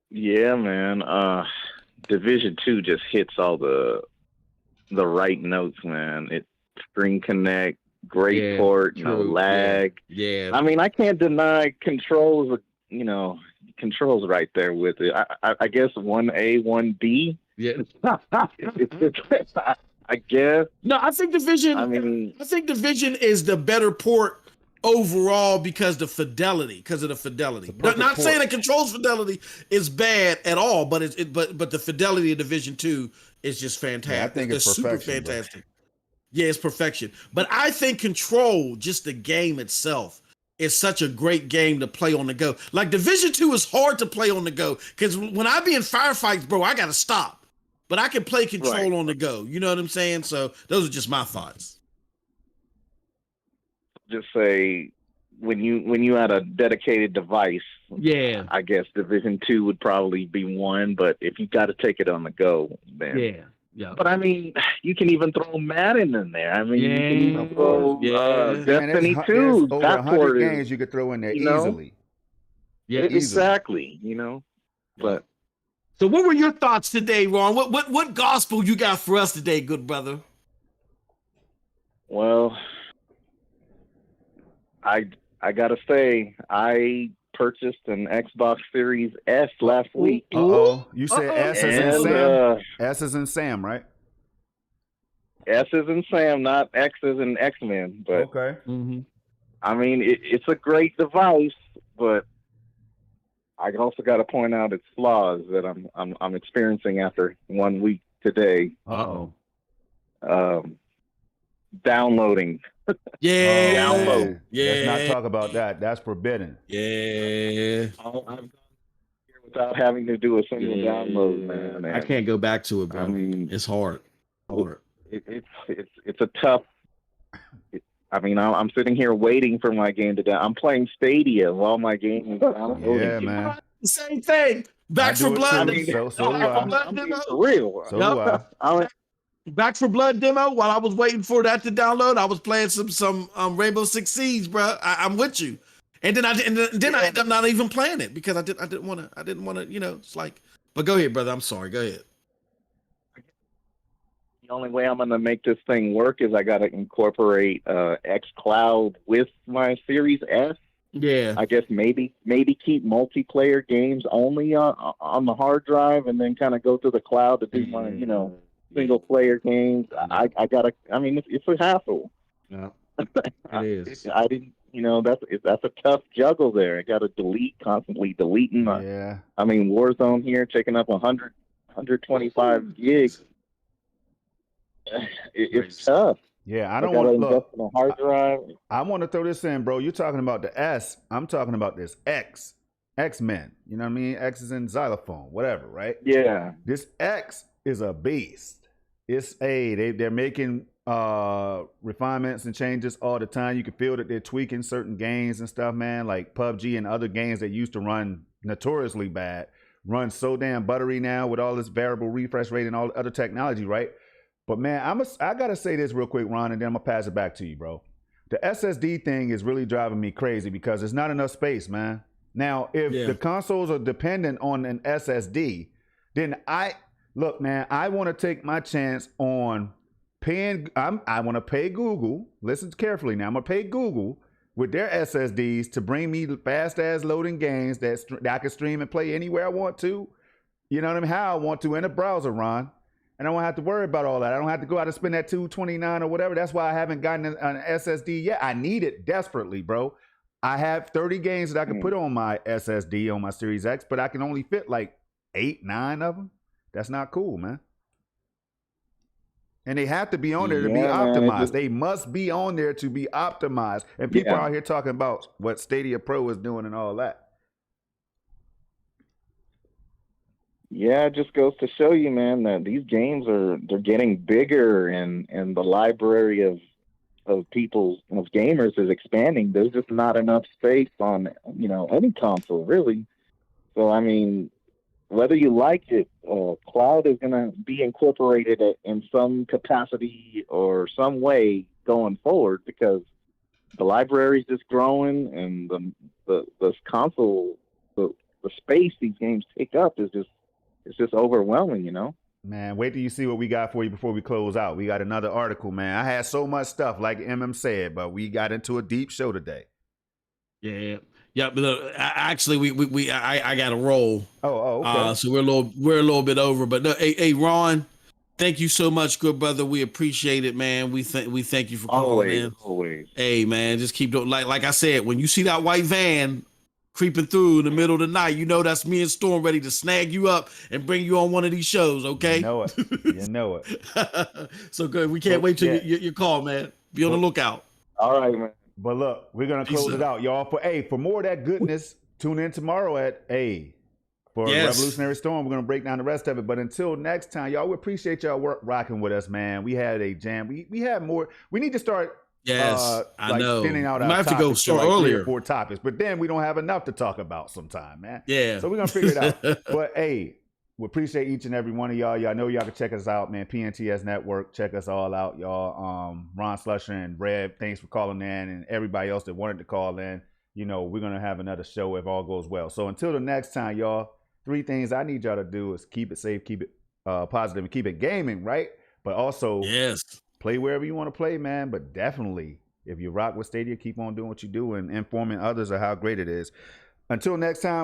Yeah, man. Division 2 just hits all the right notes, man. It screen connect, great port, no lag. Yeah. I mean, I can't deny controls. Controls right there with it. I guess 1A, 1B. Yeah. I guess. No, I think Division is the better port overall because of the fidelity. Not saying that Control's fidelity is bad at all, but but the fidelity of Division 2 is just fantastic. Yeah, I think it's super fantastic. Bro. Yeah, it's perfection. But I think Control, just the game itself, is such a great game to play on the go. Like Division 2 is hard to play on the go because when I be in firefights, bro, I gotta stop. But I can play Control on the go. You know what I'm saying? So those are just my thoughts. Just say when you had a dedicated device, I guess Division 2 would probably be one, but if you got to take it on the go, then But I mean, you can even throw Madden in there. I mean, you can even throw Destiny 2. Over 100 games you could throw in there easily. Yeah, exactly. But so, what were your thoughts today, Ron? What gospel you got for us today, good brother? Well, I gotta say, I purchased an Xbox Series S last week. You said S is in Sam? S is in Sam, right? S is in Sam, not X is in X-Men. But okay. I mean, it's a great device, but I also got to point out its flaws that I'm experiencing after 1 week today. Downloading. Download. Let's not talk about that. That's forbidden. I've gone here without having to do a single download, man. I can't go back to it, bro. I mean, it's hard. It's a tough. I'm sitting here waiting for my game to down. I'm playing Stadia while my game is downloading. Yeah, man. Same thing. Back for Blood. So do I. For real. So do I. Back for Blood demo. While I was waiting for that to download, I was playing some Rainbow Six Siege, bro. I'm with you. And then I ended up not even playing it because I didn't want to. It's like. But go ahead, brother. I'm sorry. Go ahead. The only way I'm going to make this thing work is I got to incorporate xCloud with my Series S. Yeah. I guess maybe keep multiplayer games only on the hard drive and then kind of go to the cloud to do my, single player games. It's a hassle. Yeah. It is. I didn't, that's a tough juggle there. I got to constantly deleting. Warzone here taking up 125 gigs. It's tough. Yeah, I don't want to invest in a hard drive. I want to throw this in, bro. You're talking about the S. I'm talking about this X-Men. You know what I mean? X is in xylophone, whatever, right? Yeah. This X is a beast. It's they're making refinements and changes all the time. You can feel that they're tweaking certain games and stuff, man. Like PUBG and other games that used to run notoriously bad run so damn buttery now with all this variable refresh rate and all the other technology, right? But man, I gotta say this real quick, Ron, and then I'm gonna pass it back to you, bro. The SSD thing is really driving me crazy because there's not enough space, man. Now, if the consoles are dependent on an SSD, then I want to take my chance on paying. I want to pay Google. Listen carefully now. I'm gonna pay Google with their SSDs to bring me fast ass loading games that I can stream and play anywhere I want to. You know what I mean? How I want to in a browser, Ron. And I don't have to worry about all that. I don't have to go out and spend that $229 or whatever. That's why I haven't gotten an SSD yet. I need it desperately, bro. I have 30 games that I can put on my SSD on my Series X, but I can only fit like 8, 9 of them. That's not cool, man. And they have to be on there to be optimized. They must be on there to be optimized. And people are out here talking about what Stadia Pro is doing and all that. Yeah, it just goes to show you, man, that these games they're getting bigger and the library of gamers is expanding. There's just not enough space on any console, really. So I mean, whether you like it, cloud is going to be incorporated in some capacity or some way going forward because the library is just growing and the console, the space these games take up is just. It's just overwhelming, Man, wait till you see what we got for you before we close out. We got another article, man. I had so much stuff, like MM said, but we got into a deep show today. Yeah. But look, I got to roll. Oh, okay. So we're a little bit over, but no, hey, Ron, thank you so much, good brother. We appreciate it, man. We thank you for calling in. Always. Hey, man, just keep doing like I said. When you see that white van creeping through in the middle of the night, that's me and Storm ready to snag you up and bring you on one of these shows, okay? You know it. So good. We can't wait till your call, man. Be on the lookout. All right, man. But look, we're going to close it out, y'all. For more of that goodness, tune in tomorrow at Revolutionary Storm. We're going to break down the rest of it. But until next time, y'all, we appreciate y'all rocking with us, man. We had a jam. We had more. We need to start I know. Spinning out might have to go start earlier. 3 or 4 topics, but then we don't have enough to talk about sometime, man. Yeah. So we're gonna figure it out. But hey, we appreciate each and every one of y'all. Y'all know y'all can check us out, man. PNTS Network. Check us all out, y'all. Ron Slusher and Brad, thanks for calling in, and everybody else that wanted to call in. We're gonna have another show if all goes well. So until the next time, y'all, 3 things I need y'all to do is keep it safe, keep it positive, and keep it gaming, right? But also play wherever you want to play, man. But definitely, if you rock with Stadia, keep on doing what you do and informing others of how great it is. Until next time.